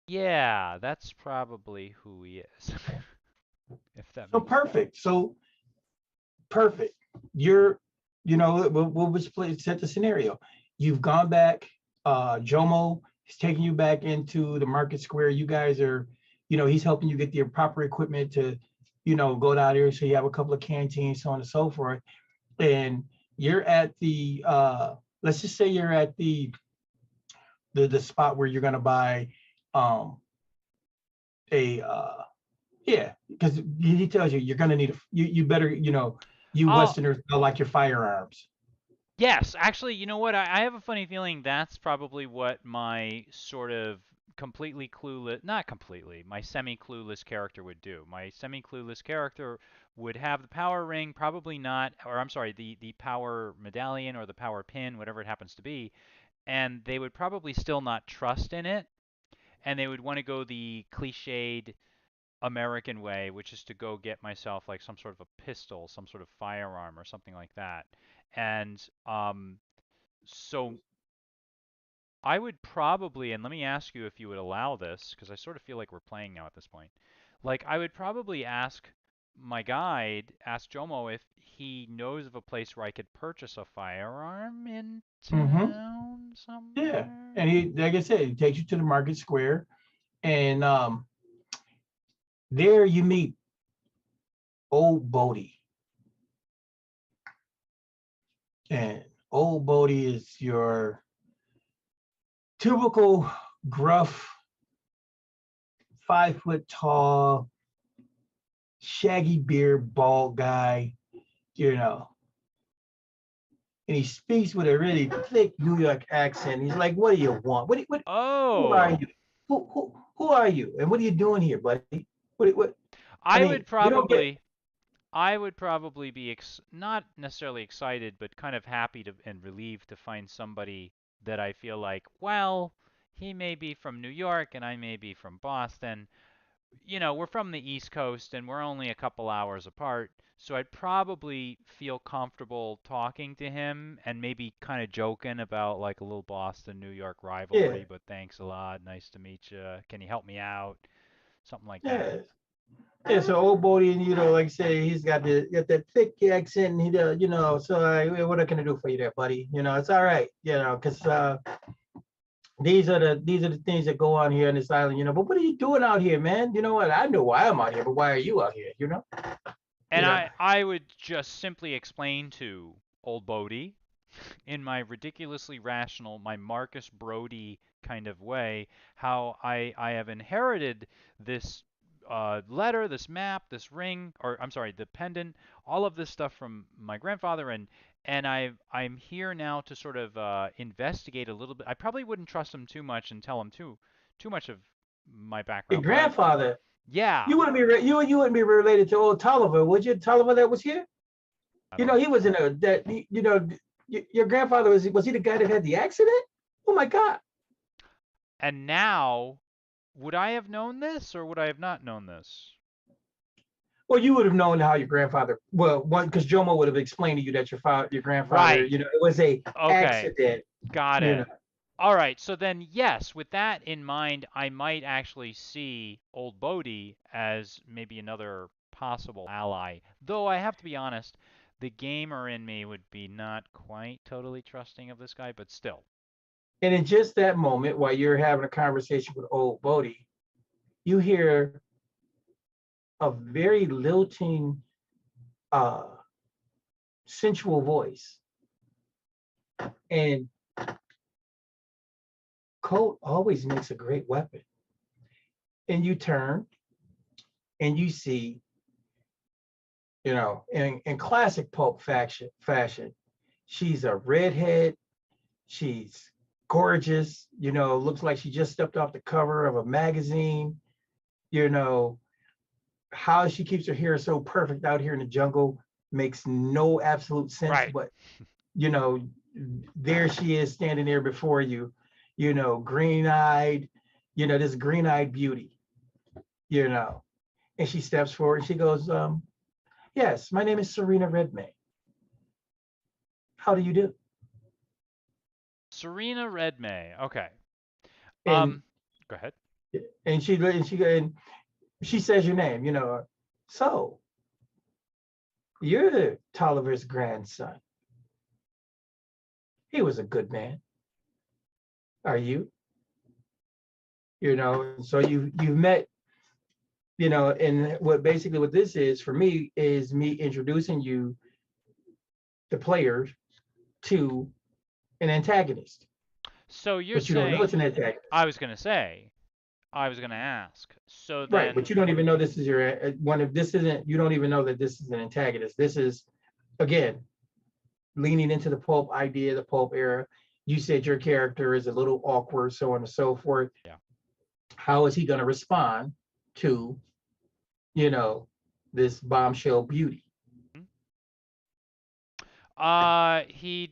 yeah, that's probably who he is, if that So makes sense. perfect. So perfect. You're, we'll just set the scenario. You've gone back. Jomo is taking you back into the market square. You guys are, he's helping you get the proper equipment to, go down there. So you have a couple of canteens, so on and so forth. And you're at the, let's just say you're at the spot where you're going to buy um, a yeah, because he tells you you're gonna need you better, you Oh, Westerners know like your firearms. yes, actually, you know what? I have a funny feeling that's probably what my sort of completely clueless, not completely, my semi-clueless character would do. My semi-clueless character would have the power ring, probably not, or I'm sorry, the power medallion or the power pin, whatever it happens to be, and they would probably still not trust in it, and they would want to go the cliched American way, which is to go get myself like some sort of a pistol, some sort of firearm or something like that. And so I would probably, and let me ask you if you would allow this, because I sort of feel like we're playing now at this point. Like, I would probably ask my guide, ask Jomo if he knows of a place where I could purchase a firearm in Hmm. town Yeah, somewhere. and he, like I said, he takes you to the market square, and there you meet old Bodie, and old Bodie is your typical gruff, 5 foot tall, shaggy beard, bald guy, you know, and he speaks with a really thick New York accent. He's like, "What do you want? Who are you? Oh, Who are you? And what are you doing here, buddy? What? I I mean, would you don't get probably I would probably be not necessarily excited, but kind of happy to and relieved to find somebody that I feel like, well, he may be from New York and I may be from Boston. We're from the East Coast and we're only a couple hours apart, so I'd probably feel comfortable talking to him and maybe kind of joking about like a little Boston New York yeah, rivalry, but thanks a lot. Nice to meet you. Can you help me out? Something like that. yeah. Yeah, so old Bodie, and like I say, he's got that thick accent, and he does, So what can I do for you there, buddy? It's all right, because these are the things that go on here on this island, But what are you doing out here, man? You know what? I know why I'm out here, but why are you out here? You And know. I would just simply explain to old Bodie in my ridiculously rational, my Marcus Brody kind of way, how I have inherited this letter, this map, this ring, or I'm sorry, the pendant, all of this stuff from my grandfather, and I'm here now to sort of investigate a little bit. I probably wouldn't trust him too much and tell him too much of my Your background, but grandfather, yeah, you wouldn't be related to old Tolliver, would you? Tolliver that was here. I don't. He was in a that your grandfather was he the guy that had the accident? Oh my God. And now, would I have known this or would I have not known this? Well, you would have known how your grandfather. Well, one because Jomo would have explained to you that your grandfather, Right. it was a Okay. accident. Got You know, it. All right. So then, yes, with that in mind, I might actually see Old Bodie as maybe another possible ally. Though I have to be honest, the gamer in me would be not quite totally trusting of this guy, but still. and in just that moment, while you're having a conversation with old Bodie, you hear a very lilting, uh, sensual voice, and coat always makes a great weapon. And you turn and you see, in classic pulp fashion, she's a redhead. She's gorgeous. Looks like she just stepped off the cover of a magazine. You know, how she keeps her hair so perfect out here in the jungle makes no absolute sense. Right. But, you know, there she is standing there before you, green eyed, this green eyed beauty, you know. And she steps forward and she goes, yes, my name is Serena Redmayne. How do you do? Serena Redmayne. Okay. And Go ahead. she says your name, So you're Tolliver's grandson. He was a good man. Are you? So you've met, and what this is for me is me introducing you, the players, to an antagonist. So you're But you don't know it's an saying, antagonist. I was going to ask. So Right, but then, you don't even know this is your one. If this isn't, you don't even know that this is an antagonist. This is, again, leaning into the pulp idea, the pulp era. You said your character is a little awkward, so on and so forth. yeah. How is he going to respond to, this bombshell beauty? He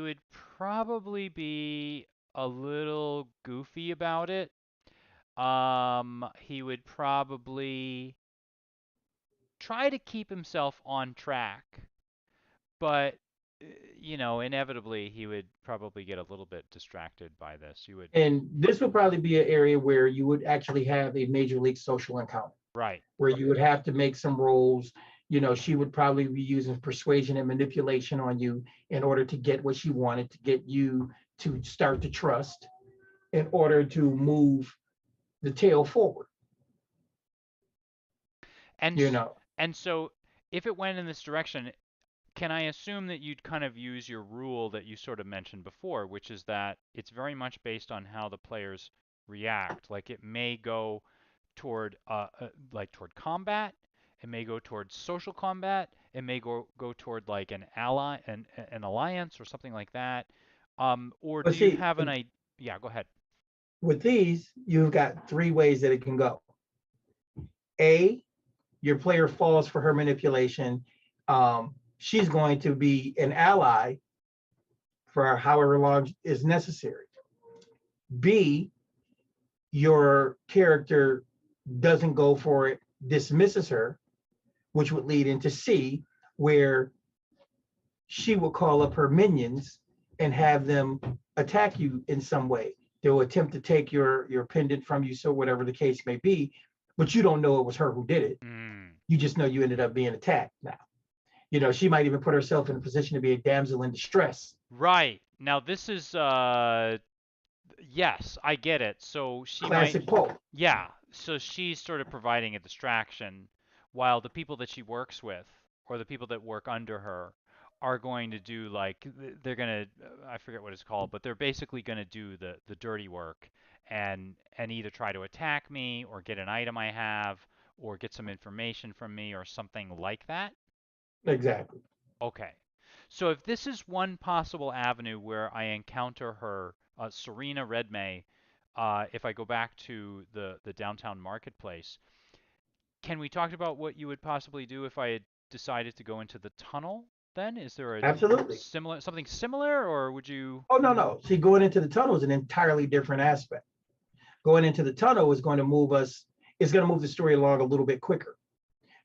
would probably be a little goofy about it. He would probably try to keep himself on track, but inevitably he would probably get a little bit distracted by this. You would, And this would probably be an area where you would actually have a major league social encounter, right. where you would have to make some rolls. She would probably be using persuasion and manipulation on you in order to get what she wanted, to get you to start to trust in order to move the tale forward. And You know, and so if it went in this direction, can I assume that you'd kind of use your rule that you sort of mentioned before, which is that it's very much based on how the players react. Like it may go toward toward combat, it may go toward social combat, it may go toward like an ally an alliance or something like that. Or but do you see, have an idea? Yeah, go ahead. with these, you've got three ways that it can go. A, your player falls for her manipulation. She's going to be an ally for however long is necessary. B, your character doesn't go for it, dismisses her, which would lead into C, where she will call up her minions and have them attack you in some way. They'll attempt to take your pendant from you, so whatever the case may be, but you don't know it was her who did it. You just know you ended up being attacked now. She might even put herself in a position to be a damsel in distress. Right. Now this is yes, I get it. So she might, Classic pulp. yeah, so she's sort of providing a distraction while the people that she works with or the people that work under her are going to do like they're going to I forget what it's called, but they're basically going to do the dirty work and either try to attack me or get an item I have or get some information from me or something like that. Exactly. Okay. So if this is one possible avenue where I encounter her, Serena Redmayne, if I go back to the downtown marketplace, can we talk about what you would possibly do if I had decided to go into the tunnel then? Is there a Absolutely. something similar, or would you? Oh, no. See, going into the tunnel is an entirely different aspect. Going into the tunnel is going to move the story along a little bit quicker.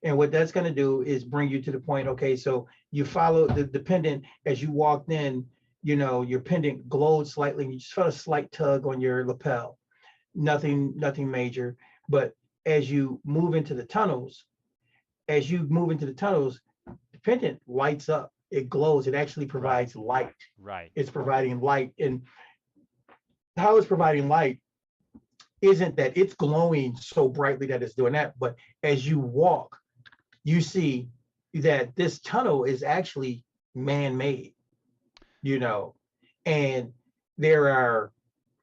And what that's going to do is bring you to the point, okay, so you follow the pendant as you walked in, your pendant glowed slightly, and you just felt a slight tug on your lapel. Nothing major. But as you move into the tunnels, the pendant lights up. It glows. It actually provides light. Right. It's providing light. And how it's providing light isn't that it's glowing so brightly that it's doing that, but as you walk, you see that this tunnel is actually man-made, and there are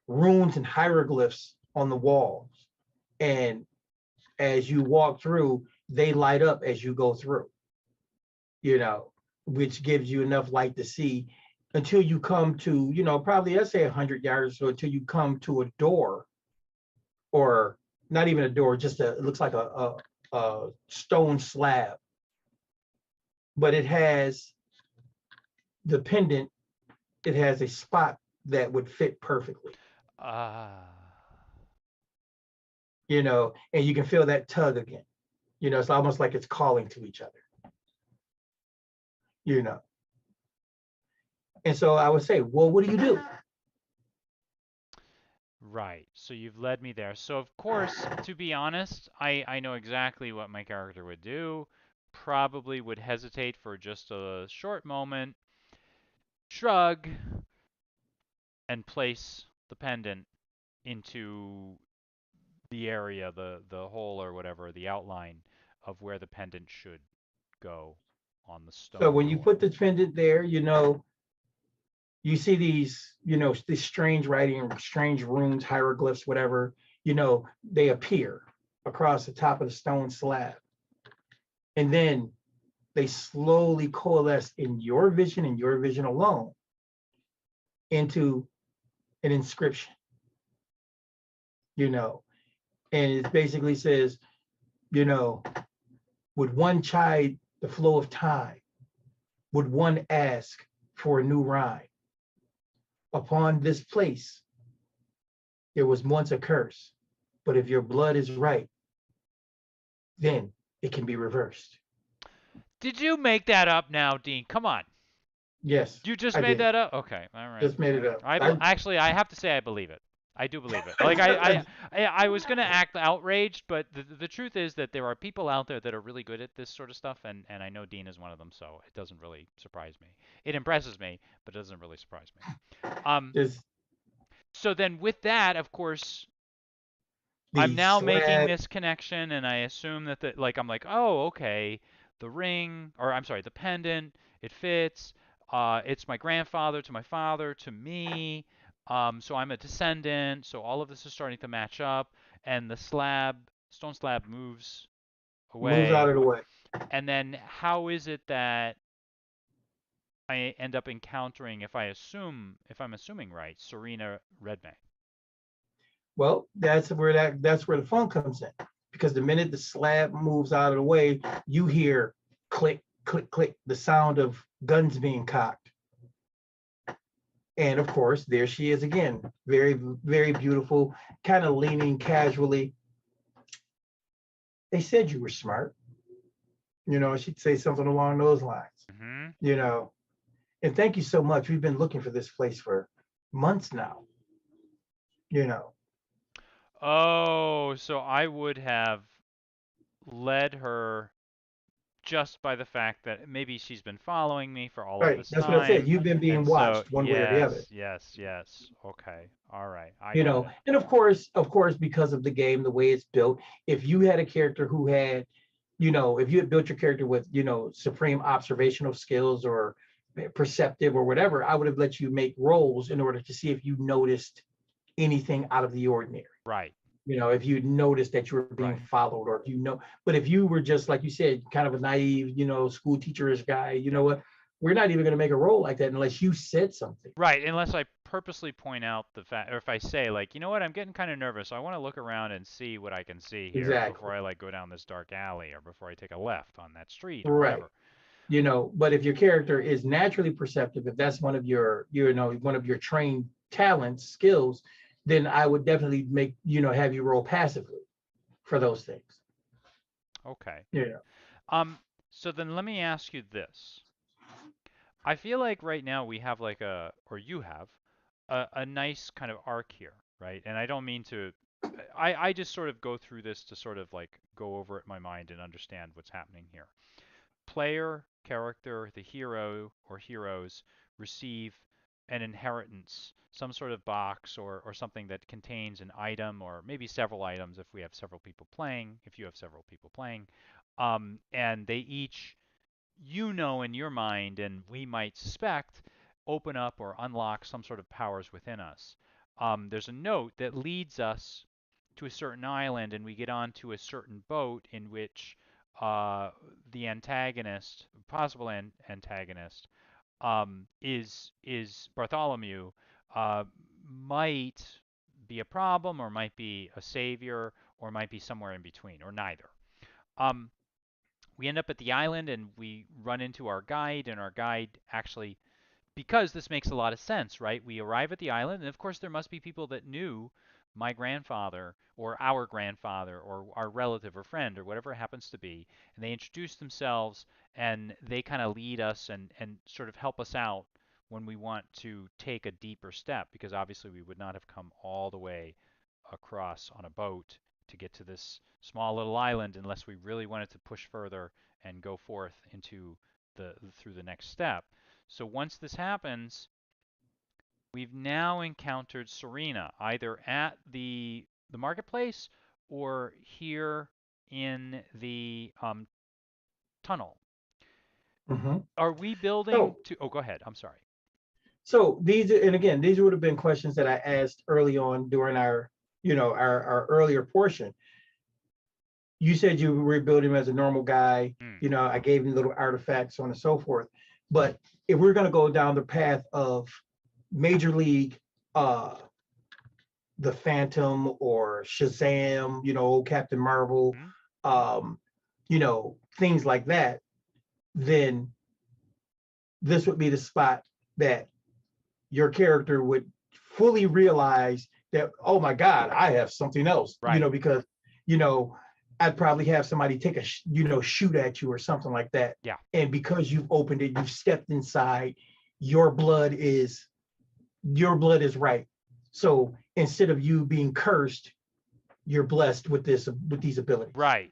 runes and hieroglyphs on the walls. And as you walk through, they light up as you go through, you know, which gives you enough light to see until you come to, probably let's say 100 yards or so until you come to a door, or not even a door, just it looks like a stone slab, but it has the pendant, it has a spot that would fit perfectly, Ah. and you can feel that tug again. It's almost like it's calling to each other, you know. And so I would say, well, what do you do? Right. So you've led me there. So of course, to be honest, I know exactly what my character would do. Probably would hesitate for just a short moment, shrug, and place the pendant into the area, the hole or whatever, the outline of where the pendant should go on the So stone when you door. put the pendant there, you see these strange writing, strange runes, hieroglyphs, whatever, they appear across the top of the stone slab. And then they slowly coalesce in your vision and your vision alone into an inscription, you know, and it basically says, you know, would one chide the flow of time? Would one ask for a new rhyme? Upon this place, there was once a curse, but if your blood is right, then it can be reversed. Did you make that up now, Dean? Come on. Yes, You just I made did. that up? Okay. All right. Just made it up. Actually, I have to say I believe it. I do believe it. Like I was gonna act outraged, but the truth is that there are people out there that are really good at this sort of stuff, and I know Dean is one of them, so it doesn't really surprise me. It impresses me, but it doesn't really surprise me. Just So then with that, of course, I'm the now making slab this connection, and I assume that I'm like, oh, okay, the ring, or I'm sorry, the pendant, it fits. It's my grandfather to my father to me. So I'm a descendant. So all of this is starting to match up, and the stone slab moves moves out away. of the way. And then how is it that I end up encountering, if I'm assuming right, Serena Redmayne? Well, that's where the fun comes in. Because the minute the slab moves out of the way, you hear click, click, click, the sound of guns being cocked. And of course, there she is again, very, very beautiful, kind of leaning casually. They said you were smart. She'd say something along those lines, Mm-hmm. you know. And thank you so much. We've been looking for this place for months now, you know. Oh, so I would have led her just by the fact that maybe she's been following me for all of Right. this That's what I said. time. You've been being And so, watched one way or the other. yes, yes, yes. Okay. All right. I got it. And of course, because of the game, the way it's built, if you had a character who had, if you had built your character with, supreme observational skills or perceptive or whatever, I would have let you make rolls in order to see if you noticed anything out of the ordinary. Right. If you noticed that you were being Right. followed, or but if you were just, like you said, kind of a naive, school teacherish guy, you know what? We're not even going to make a roll like that unless you said something. Right. Unless I purposely point out the fact, or if I say, like, you know what, I'm getting kind of nervous. I want to look around and see what I can see here Exactly. before I, like, go down this dark alley or before I take a left on that street or Right. whatever. But if your character is naturally perceptive, if that's one of one of your trained talents, skills, then I would definitely have you roll passively for those things. Okay. Yeah. So then let me ask you this. I feel like right now we have like or you have a nice kind of arc here, right? And I don't mean to, I just sort of go through this to sort of like go over it in my mind and understand what's happening here. Player, character, the hero or heroes receive an inheritance, some sort of box or something that contains an item or maybe several items if we have several people playing, if you have several people playing. And they each, in your mind, and we might suspect, open up or unlock some sort of powers within us. There's a note that leads us to a certain island, and we get onto a certain boat in which the antagonist, possible antagonist, is Bartholomew, uh, might be a problem, or might be a savior, or might be somewhere in between, or neither. Um, we end up at the island and we run into our guide, and our guide actually, because this makes a lot of sense, right? We arrive at the island, and of course there must be people that knew my grandfather or our relative or friend or whatever it happens to be, and they introduce themselves, and they kind of lead us and sort of help us out when we want to take a deeper step, because obviously we would not have come all the way across on a boat to get to this small little island unless we really wanted to push further and go forth into through the next step. So once this happens, we've now encountered Serena either at the marketplace or here in the tunnel. Mm-hmm. Are we building So, to? Oh, go ahead. I'm sorry. so these, and again, these would have been questions that I asked early on during our, our earlier portion. You said you rebuilt him as a normal guy. Mm, I gave him little artifacts, so on and so forth. But if we're going to go down the path of Major League, uh, the Phantom or Shazam, Captain Marvel, mm, um, things like that, then this would be the spot that your character would fully realize that, oh my God, I have something else, right. because, you know, I'd probably have somebody take a, shoot at you or something like that. Yeah. And because you've opened it, you've stepped inside, your blood is right. So instead of you being cursed, you're blessed with these abilities. Right.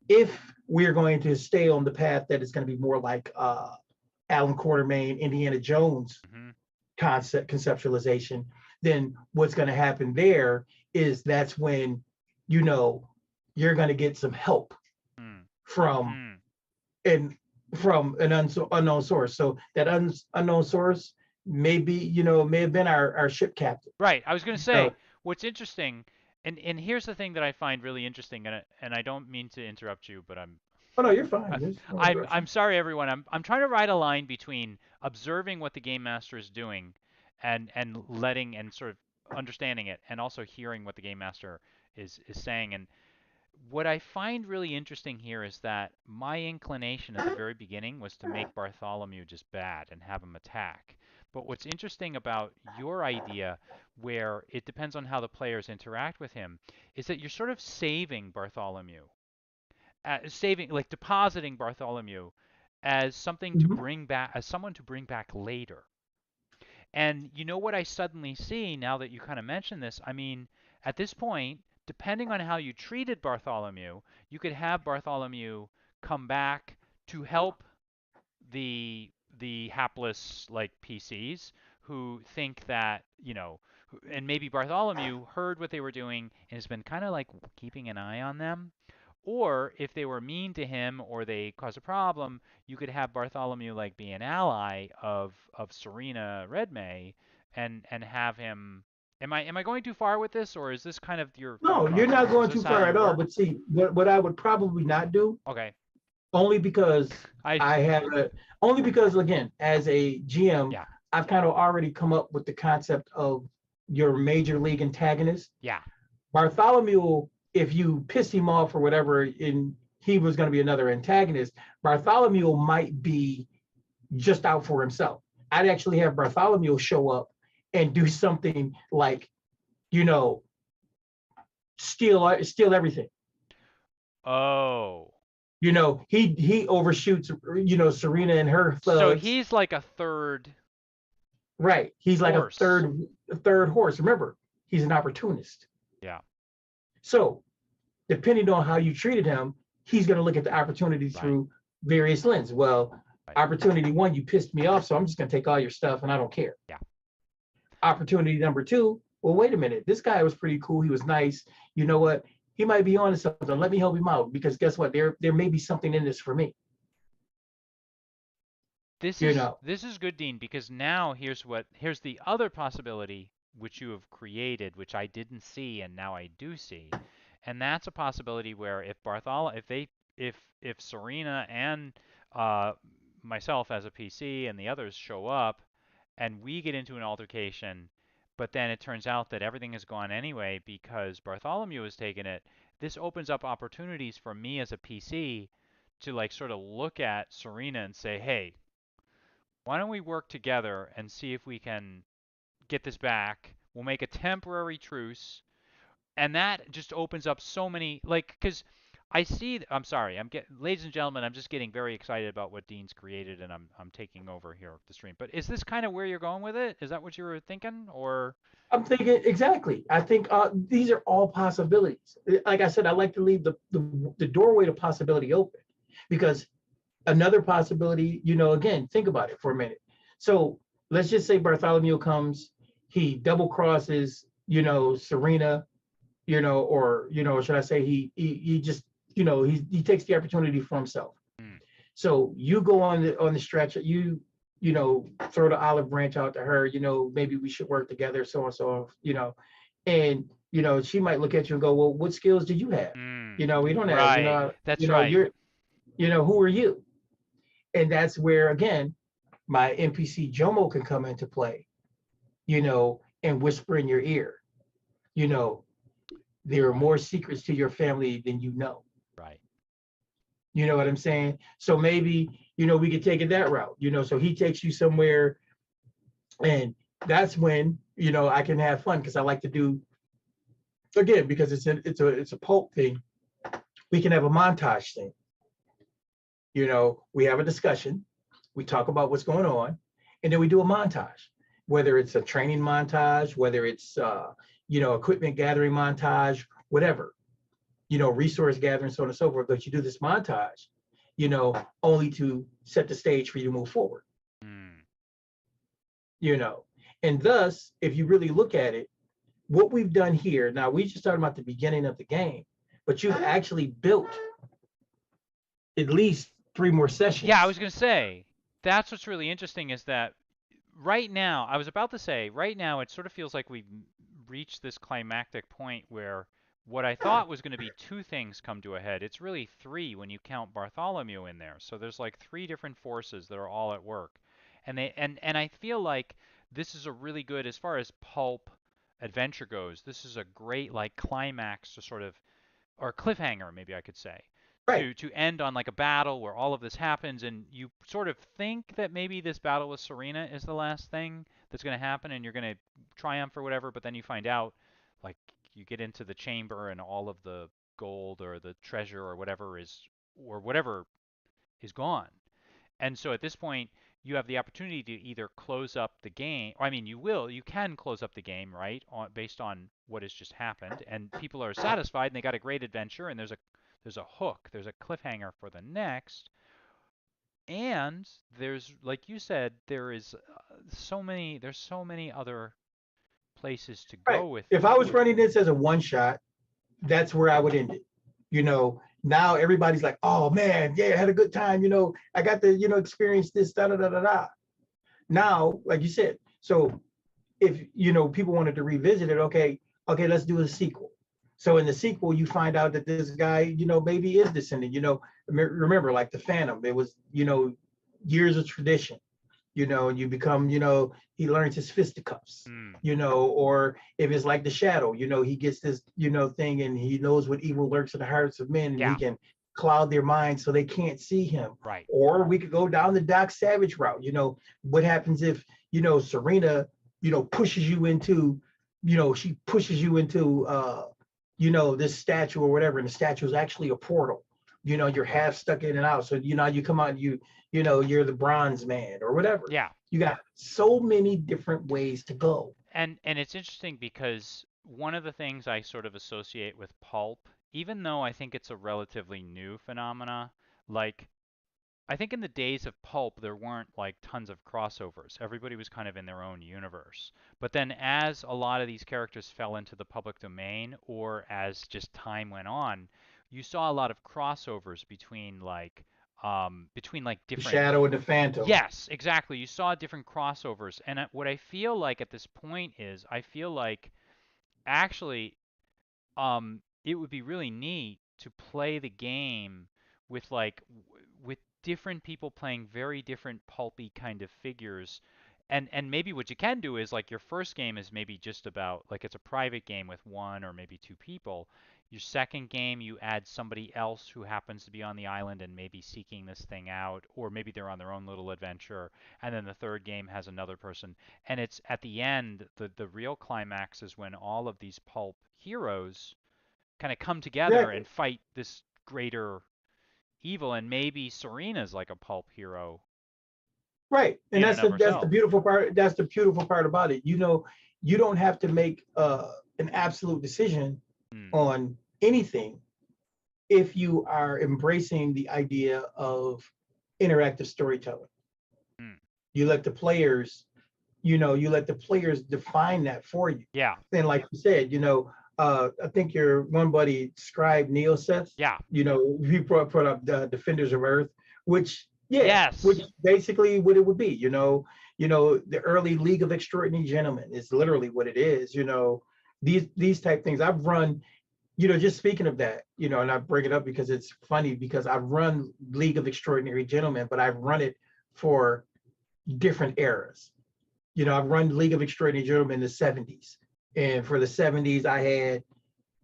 If we're going to stay on the path that is going to be more like Alan Quartermain, Indiana Jones Hmm. conceptualization, then what's going to happen there is that's when you're going to get some help Mm, from mm. and from an unknown source. So that unknown source may have been our ship captain. Right. I was going to So, say what's interesting, and here's the thing that I find really interesting, and I don't mean to interrupt you, but oh no, you're fine. I- There's no I'm interruption. sorry, everyone. I'm trying to ride a line between observing what the game master is doing, and letting and sort of understanding it, and also hearing what the game master is saying. And what I find really interesting here is that my inclination at the very beginning was to make Bartholomew just bad and have him attack. But what's interesting about your idea, where it depends on how the players interact with him, is that you're sort of saving Bartholomew, like depositing Bartholomew as something to Mhm. bring back, as someone to bring back later. And you know what I suddenly see now that you kind of mention this? I mean, at this point, depending on how you treated Bartholomew, you could have Bartholomew come back to help the hapless like PCs who think that, and maybe Bartholomew heard what they were doing and has been kind of like keeping an eye on them. Or if they were mean to him or they cause a problem, you could have Bartholomew like be an ally of Serena Redmay, and have him. Am I going too far with this, or is this kind of your No, you're thoughts on not this? Is going this too how far you at all. work? But see, what I would probably not do, Okay. only because I I have only because again, as a GM, Yeah. I've kind of already come up with the concept of your major league antagonist. Yeah. Bartholomew, if you pissed him off or whatever, and he was going to be another antagonist, Bartholomew might be just out for himself. I'd actually have Bartholomew show up and do something like, you know, steal everything. Oh. He overshoots, Serena and her So thugs. he's like a third Right. He's like a horse. third horse. Remember, he's an opportunist. Yeah. So depending on how you treated him, he's going to look at the opportunity Right. through various lenses. Well, Right. opportunity one, you pissed me off, so I'm just going to take all your stuff and I don't care. Yeah. Opportunity number two, well, wait a minute. This guy was pretty cool. He was nice. You know what? He might be on to something. Let me help him out because guess what? There may be something in this for me. This you is know. this is good, Dean, because now here's the other possibility which you have created, which I didn't see and now I do see, and that's a possibility where if if Serena and uh, myself as a PC and the others show up, and we get into an altercation, but then it turns out that everything has gone anyway because Bartholomew has taken it. This opens up opportunities for me as a PC to like sort of look at Serena and say, hey, why don't we work together and see if we can get this back? We'll make a temporary truce, and that just opens up so many like because I see. I'm sorry. ladies and gentlemen. I'm just getting very excited about what Dean's created, and I'm taking over here the stream. But is this kind of where you're going with it? Is that what you were thinking, or? I'm thinking exactly. I think these are all possibilities. Like I said, I like to leave the doorway to possibility open because another possibility, again, think about it for a minute. So let's just say Bartholomew comes, he double crosses, Serena, or should I say he just, he takes the opportunity for himself. Hmm. So you go on the stretch, throw the olive branch out to her, maybe we should work together, so and so, and she might look at you and go, well, what skills do you have? Hmm. We don't have, Right. That's right. who are you? And that's where again my NPC Jomo can come into play, and whisper in your ear, you know, there are Right. more secrets to your family than you know. Right. You know what I'm saying? So maybe, we could take it that route, so he takes you somewhere, and that's when, I can have fun because I like to do, again, because it's a pulp thing, we can have a montage thing. We have a discussion, we talk about what's going on, and then we do a montage, whether it's a training montage, whether it's equipment gathering montage, whatever, resource gathering, so on and so forth. But you do this montage, only to set the stage for you to move forward. Hmm. you know and thus, if you really look at it, what we've done here now, we just talked about the beginning of the game, but you've actually built at least 3 more Yeah, I sessions. was gonna say that's what's really interesting is that right now, I was about to say, right now it sort of feels like we've reached this climactic point where what I thought was going to be two things come to a head. It's really three when you count Bartholomew in there. So there's like three different forces that are all at work. And I feel like this is a really good as far as pulp adventure goes. This is a great like climax to sort of or cliffhanger, maybe I could say, Right. to end on like a battle where all of this happens, and you sort of think that maybe this battle with Serena is the last thing that's going to happen, and you're going to triumph or whatever, but then you find out, like you get into the chamber, and all of the gold or the treasure or whatever is gone. And so at this point, you have the opportunity to either close up the game, or I mean, you can close up the game, right, based on what has just happened, and people are satisfied and they got a great adventure, and there's a hook, there's a cliffhanger for the next, and there's like you said, there's so many other places to Right. go with If I was running this as a one shot, that's where I would end it. Now everybody's like, oh man, yeah, I had a good time. I got to, experience this, da da da da da. Now, like you said, so if people wanted to revisit it, okay, let's do a sequel. So in the sequel, you find out that this guy, maybe is descendant. Remember, like the Phantom, it was, years of tradition. And you become, he learns his fisticuffs. mm, Or if it's like the Shadow, he gets this, thing, and he knows what evil lurks in the hearts of men, and he yeah, can cloud their minds so they can't see him. right, Or we could go down the Doc Savage route. What happens if, Serena, pushes you into, she pushes you into, this statue or whatever, and the statue is actually a portal. You're half stuck in and out. So, you come out, and you're the bronze man or whatever. yeah. You got so many different ways to go. And it's interesting because one of the things I sort of associate with pulp, even though I think it's a relatively new phenomena, like I think in the days of pulp there weren't like tons of crossovers. Everybody was kind of in their own universe. But then as a lot of these characters fell into the public domain or as just time went on, you saw a lot of crossovers between like between like The different. Shadow and the Phantom. Yes, exactly. You saw different crossovers, and what I feel like at this point is I feel like actually it would be really neat to play the game with like with different people playing very different pulpy kind of figures. And maybe what you can do is like your first game is maybe just about like it's a private game with one or maybe two people. Your second game, you add somebody else who happens to be on the island and maybe seeking this thing out, or maybe they're on their own little adventure. And then the third game has another person. And it's at the end, the real climax is when all of these pulp heroes kind of come together Exactly. and fight this greater evil. And maybe Serena's like a pulp hero Right. And in and that's of the herself. beautiful part. That's the beautiful part about it. You know, you don't have to make an absolute decision Mm, on anything if you are embracing the idea of interactive storytelling. mm. You let the players, you let the players define that for you. Yeah, And like you said, I think your one buddy described Neoseth, yeah, he put up the Defenders of Earth, which yes, basically what it would be, the early League of Extraordinary Gentlemen is literally what it is, these type things. I've run, just speaking of that, and I bring it up because it's funny because I've run League of Extraordinary Gentlemen, but I've run it for different eras. I've run League of Extraordinary Gentlemen in the 70s. And for the 70s, I had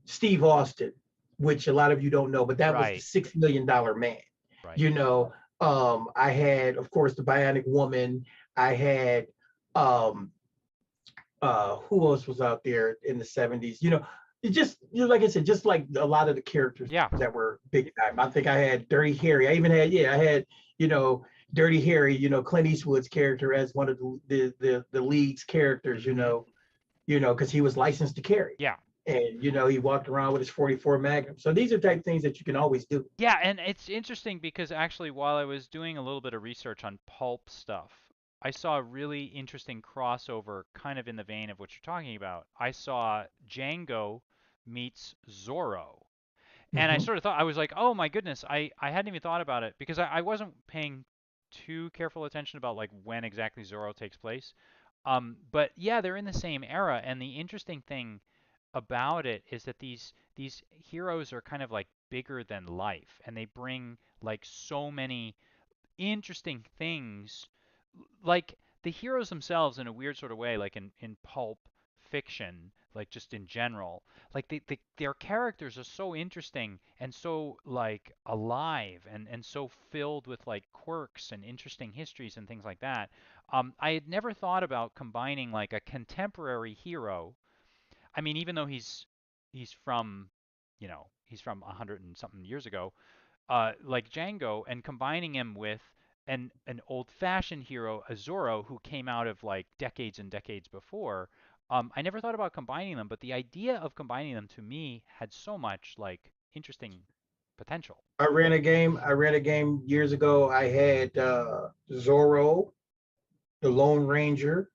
Steve Austin, which a lot of you don't know, but that was the right, $6 million man. right. You know, I had, of course, the Bionic Woman. I had who else was out there in the 70s? It just like I said, just like a lot of the characters Yeah, that were big time. I think I had Dirty Harry. I even had, I had, you know, Dirty Harry, Clint Eastwood's character as one of the league's characters, hmm, because he was licensed to carry. yeah. And he walked around with his 44 Magnum. So these are type things that you can always do. Yeah, and it's interesting because actually, while I was doing a little bit of research on pulp stuff, I saw a really interesting crossover, kind of in the vein of what you're talking about. I saw Django meets Zorro. And I Mm-hmm. sort of thought, I was like, oh my goodness, I hadn't even thought about it because I wasn't paying too careful attention about like when exactly Zorro takes place. But yeah, they're in the same era, and the interesting thing about it is that these heroes are kind of like bigger than life, and they bring like so many interesting things, like the heroes themselves in a weird sort of way, like in pulp fiction, like just in general, like their characters are so interesting and so like alive and so filled with like quirks and interesting histories and things like that. I had never thought about combining like a contemporary hero. I mean, even though he's from, he's from 100 and something years ago, like Django, and combining him with an old-fashioned hero, a Zorro, who came out of like decades and decades before. I never thought about combining them, but the idea of combining them to me had so much like interesting potential. I ran a game years ago. I had Zorro, the Lone Ranger,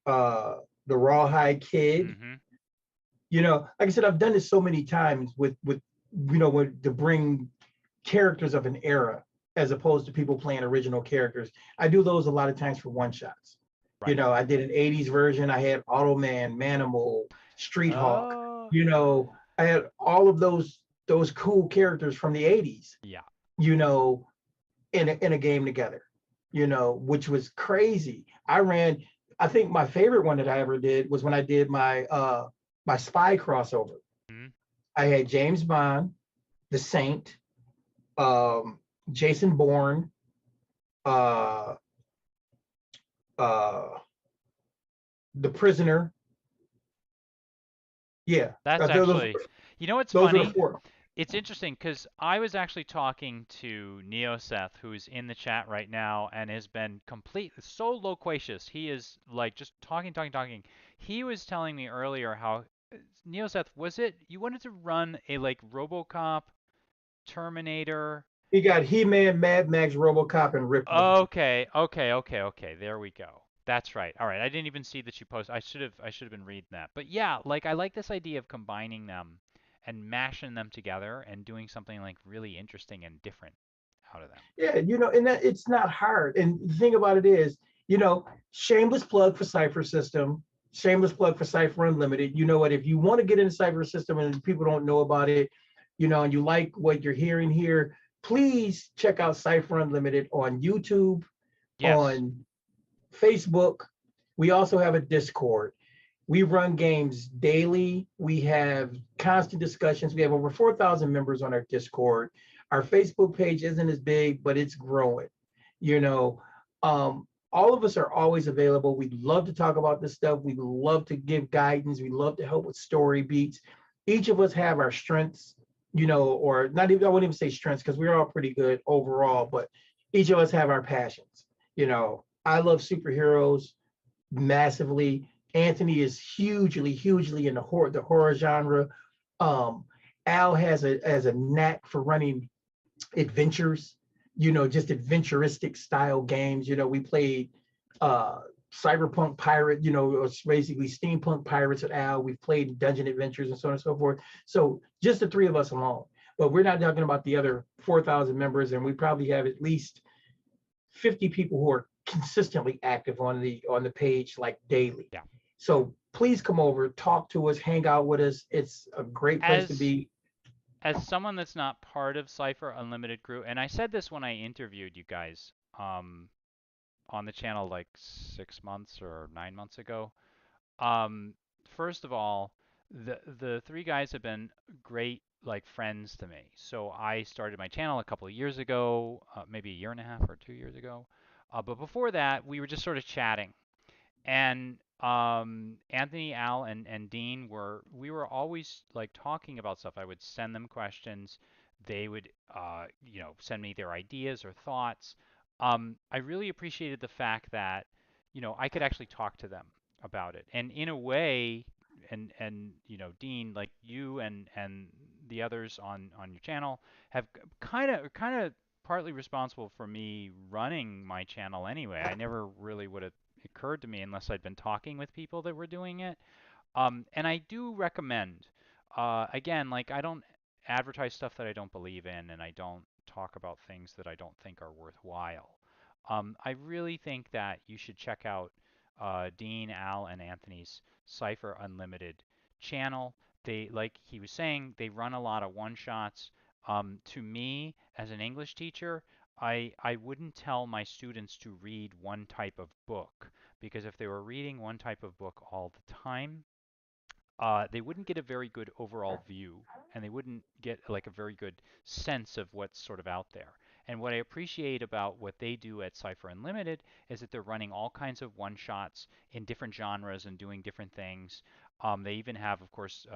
uh, the Rawhide Kid. Hmm. Like I said, I've done this so many times to bring characters of an era as opposed to people playing original characters. I do those a lot of times for one shots. Right. I did an 80s version. I had Automan, Manimal, Street Hawk. Oh, I had all of those cool characters from the 80s, yeah. you know, in a game together, which was crazy. I think my favorite one that I ever did was when I did my spy crossover. Mhm. I had James Bond, the Saint, um, Jason Bourne, uh, uh, the Prisoner. Yeah, That's those actually, you know what's those are the funny? four. It's interesting because I was actually talking to Neoseth, who's in the chat right now and has been so loquacious. He is like just talking, talking, talking. He was telling me earlier how Neoseth, was it you wanted to run a like RoboCop, Terminator? You got He-Man, Mad Max, RoboCop, and Ripley. Okay, okay, okay, okay. There we go. That's right. All right. I didn't even see that you posted. I should have been reading that. But yeah, like I like this idea of combining them and mashing them together and doing something like really interesting and different. out of them. Yeah, and that it's not hard. And the thing about it is, shameless plug for Cypher System, shameless plug for Cypher Unlimited. You know what? If you want to get into Cypher System and people don't know about it, and you like what you're hearing here, please check out Cypher Unlimited on YouTube, Yes. on Facebook. We also have a Discord. We run games daily. We have constant discussions. We have over 4,000 members on our Discord. Our Facebook page isn't as big, but it's growing. You know, all of us are always available. We love to talk about this stuff. We love to give guidance. We love to help with story beats. Each of us have our strengths, or not even, I wouldn't even say strengths because we're all pretty good overall, but each of us have our passions. I love superheroes massively. Anthony is hugely in the horror genre. Um, Al has a knack for running adventures, just adventuristic style games. We played uh Cyberpunk Pirate, it's basically steampunk pirates with Al. We've played dungeon adventures and so on and so forth. So just the three of us alone. But we're not talking about the other 4,000 members, and we probably have at least 50 people who are consistently active on the page like daily. Yeah. So please come over, talk to us, hang out with us. It's a great place to As be. as someone that's not part of Cypher Unlimited Crew, and I said this when I interviewed you guys on the channel like 6 months or 9 months ago. Um, First of all, the three guys have been great like friends to me. So I started my channel a couple of years ago, maybe a year and a half or 2 years ago. But before that, we were just sort of chatting. And Anthony, Al, and Dean we were always like talking about stuff. I would send them questions. They would send me their ideas or thoughts. I really appreciated the fact that I could actually talk to them about it. And in a way, and Dean, like you and the others on your channel have kind of partly responsible for me running my channel anyway. I never really would have occurred to me unless I'd been talking with people that were doing it. And I do recommend, again, like I don't advertise stuff that I don't believe in, and I don't talk about things that I don't think are worthwhile. I really think that you should check out Dean, Al, and Anthony's Cypher Unlimited channel. They, like he was saying, they run a lot of one shots. To me, as an English teacher, I wouldn't tell my students to read one type of book because if they were reading one type of book all the time, they wouldn't get a very good overall view and they wouldn't get like a very good sense of what's sort of out there. And what I appreciate about what they do at Cypher Unlimited is that they're running all kinds of one shots in different genres and doing different things. They even have, of course,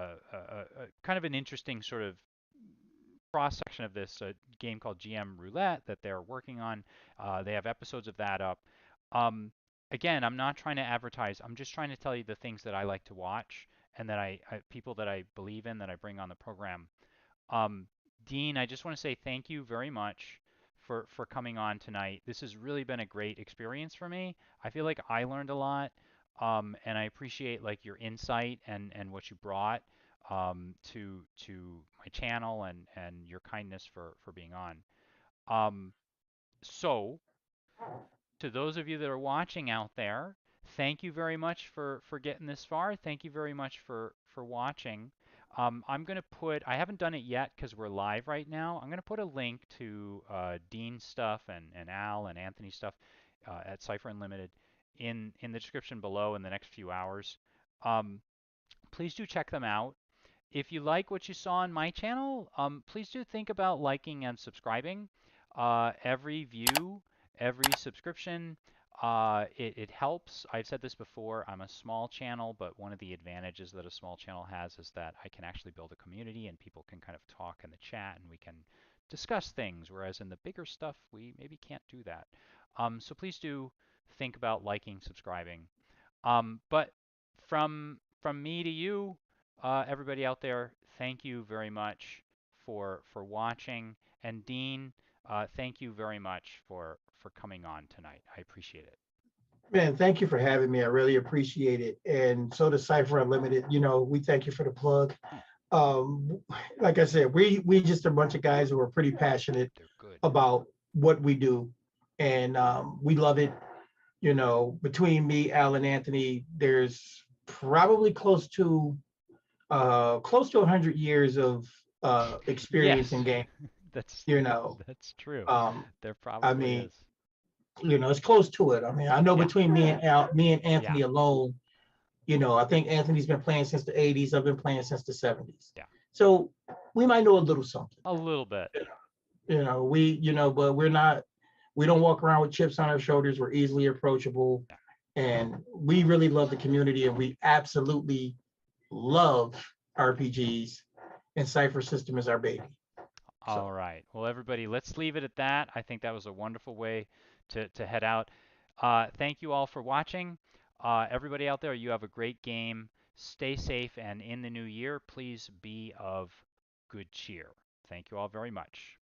kind of an interesting sort of cross section of this game called GM Roulette that they're working on. They have episodes of that up. Um, Again, I'm not trying to advertise. I'm just trying to tell you the things that I like to watch and that people that I believe in that I bring on the program. Um, Dean, I just want to say thank you very much for coming on tonight. This has really been a great experience for me. I feel like I learned a lot, and I appreciate like your insight and what you brought to my channel and your kindness for being on. Um, so to those of you that are watching out there, thank you very much for getting this far. Thank you very much for watching. I'm going to I haven't done it yet because we're live right now. I'm going to put a link to Dean's stuff and Al and Anthony's stuff at Cypher Unlimited in the description below in the next few hours. Um, please do check them out. If you like what you saw on my channel, please do think about liking and subscribing. Every view, every subscription, it helps. I've said this before, I'm a small channel, but one of the advantages that a small channel has is that I can actually build a community and people can kind of talk in the chat and we can discuss things, whereas in the bigger stuff, we maybe can't do that. So please do think about liking, subscribing. But from me to you, everybody out there, thank you very much for watching. And Dean, thank you very much for coming on tonight. I appreciate it. Man, thank you for having me. I really appreciate it. And so does Cypher Unlimited. We thank you for the plug. Oh, Um, like I said, we just a bunch of guys who are pretty passionate they're good. about what we do, and we love it. You know, between me, Al, and Anthony, there's probably close to 100 years of experience in Yes, game. that's You know, that's true. um, There I probably mean, is. it's close to it. I mean, I know Yeah, between me and yeah, Anthony alone, I think Anthony's been playing since the 80s. I've been playing since the 70s. yeah. So we might know a little something. A little bit. But we don't walk around with chips on our shoulders. We're easily approachable. Yeah. And we really love the community, and we absolutely love RPGs, and Cypher System is our baby. All So right. Well, everybody, let's leave it at that. I think that was a wonderful way to head out. Thank you all for watching. Everybody out there, you have a great game. Stay safe, and in the new year, please be of good cheer. Thank you all very much.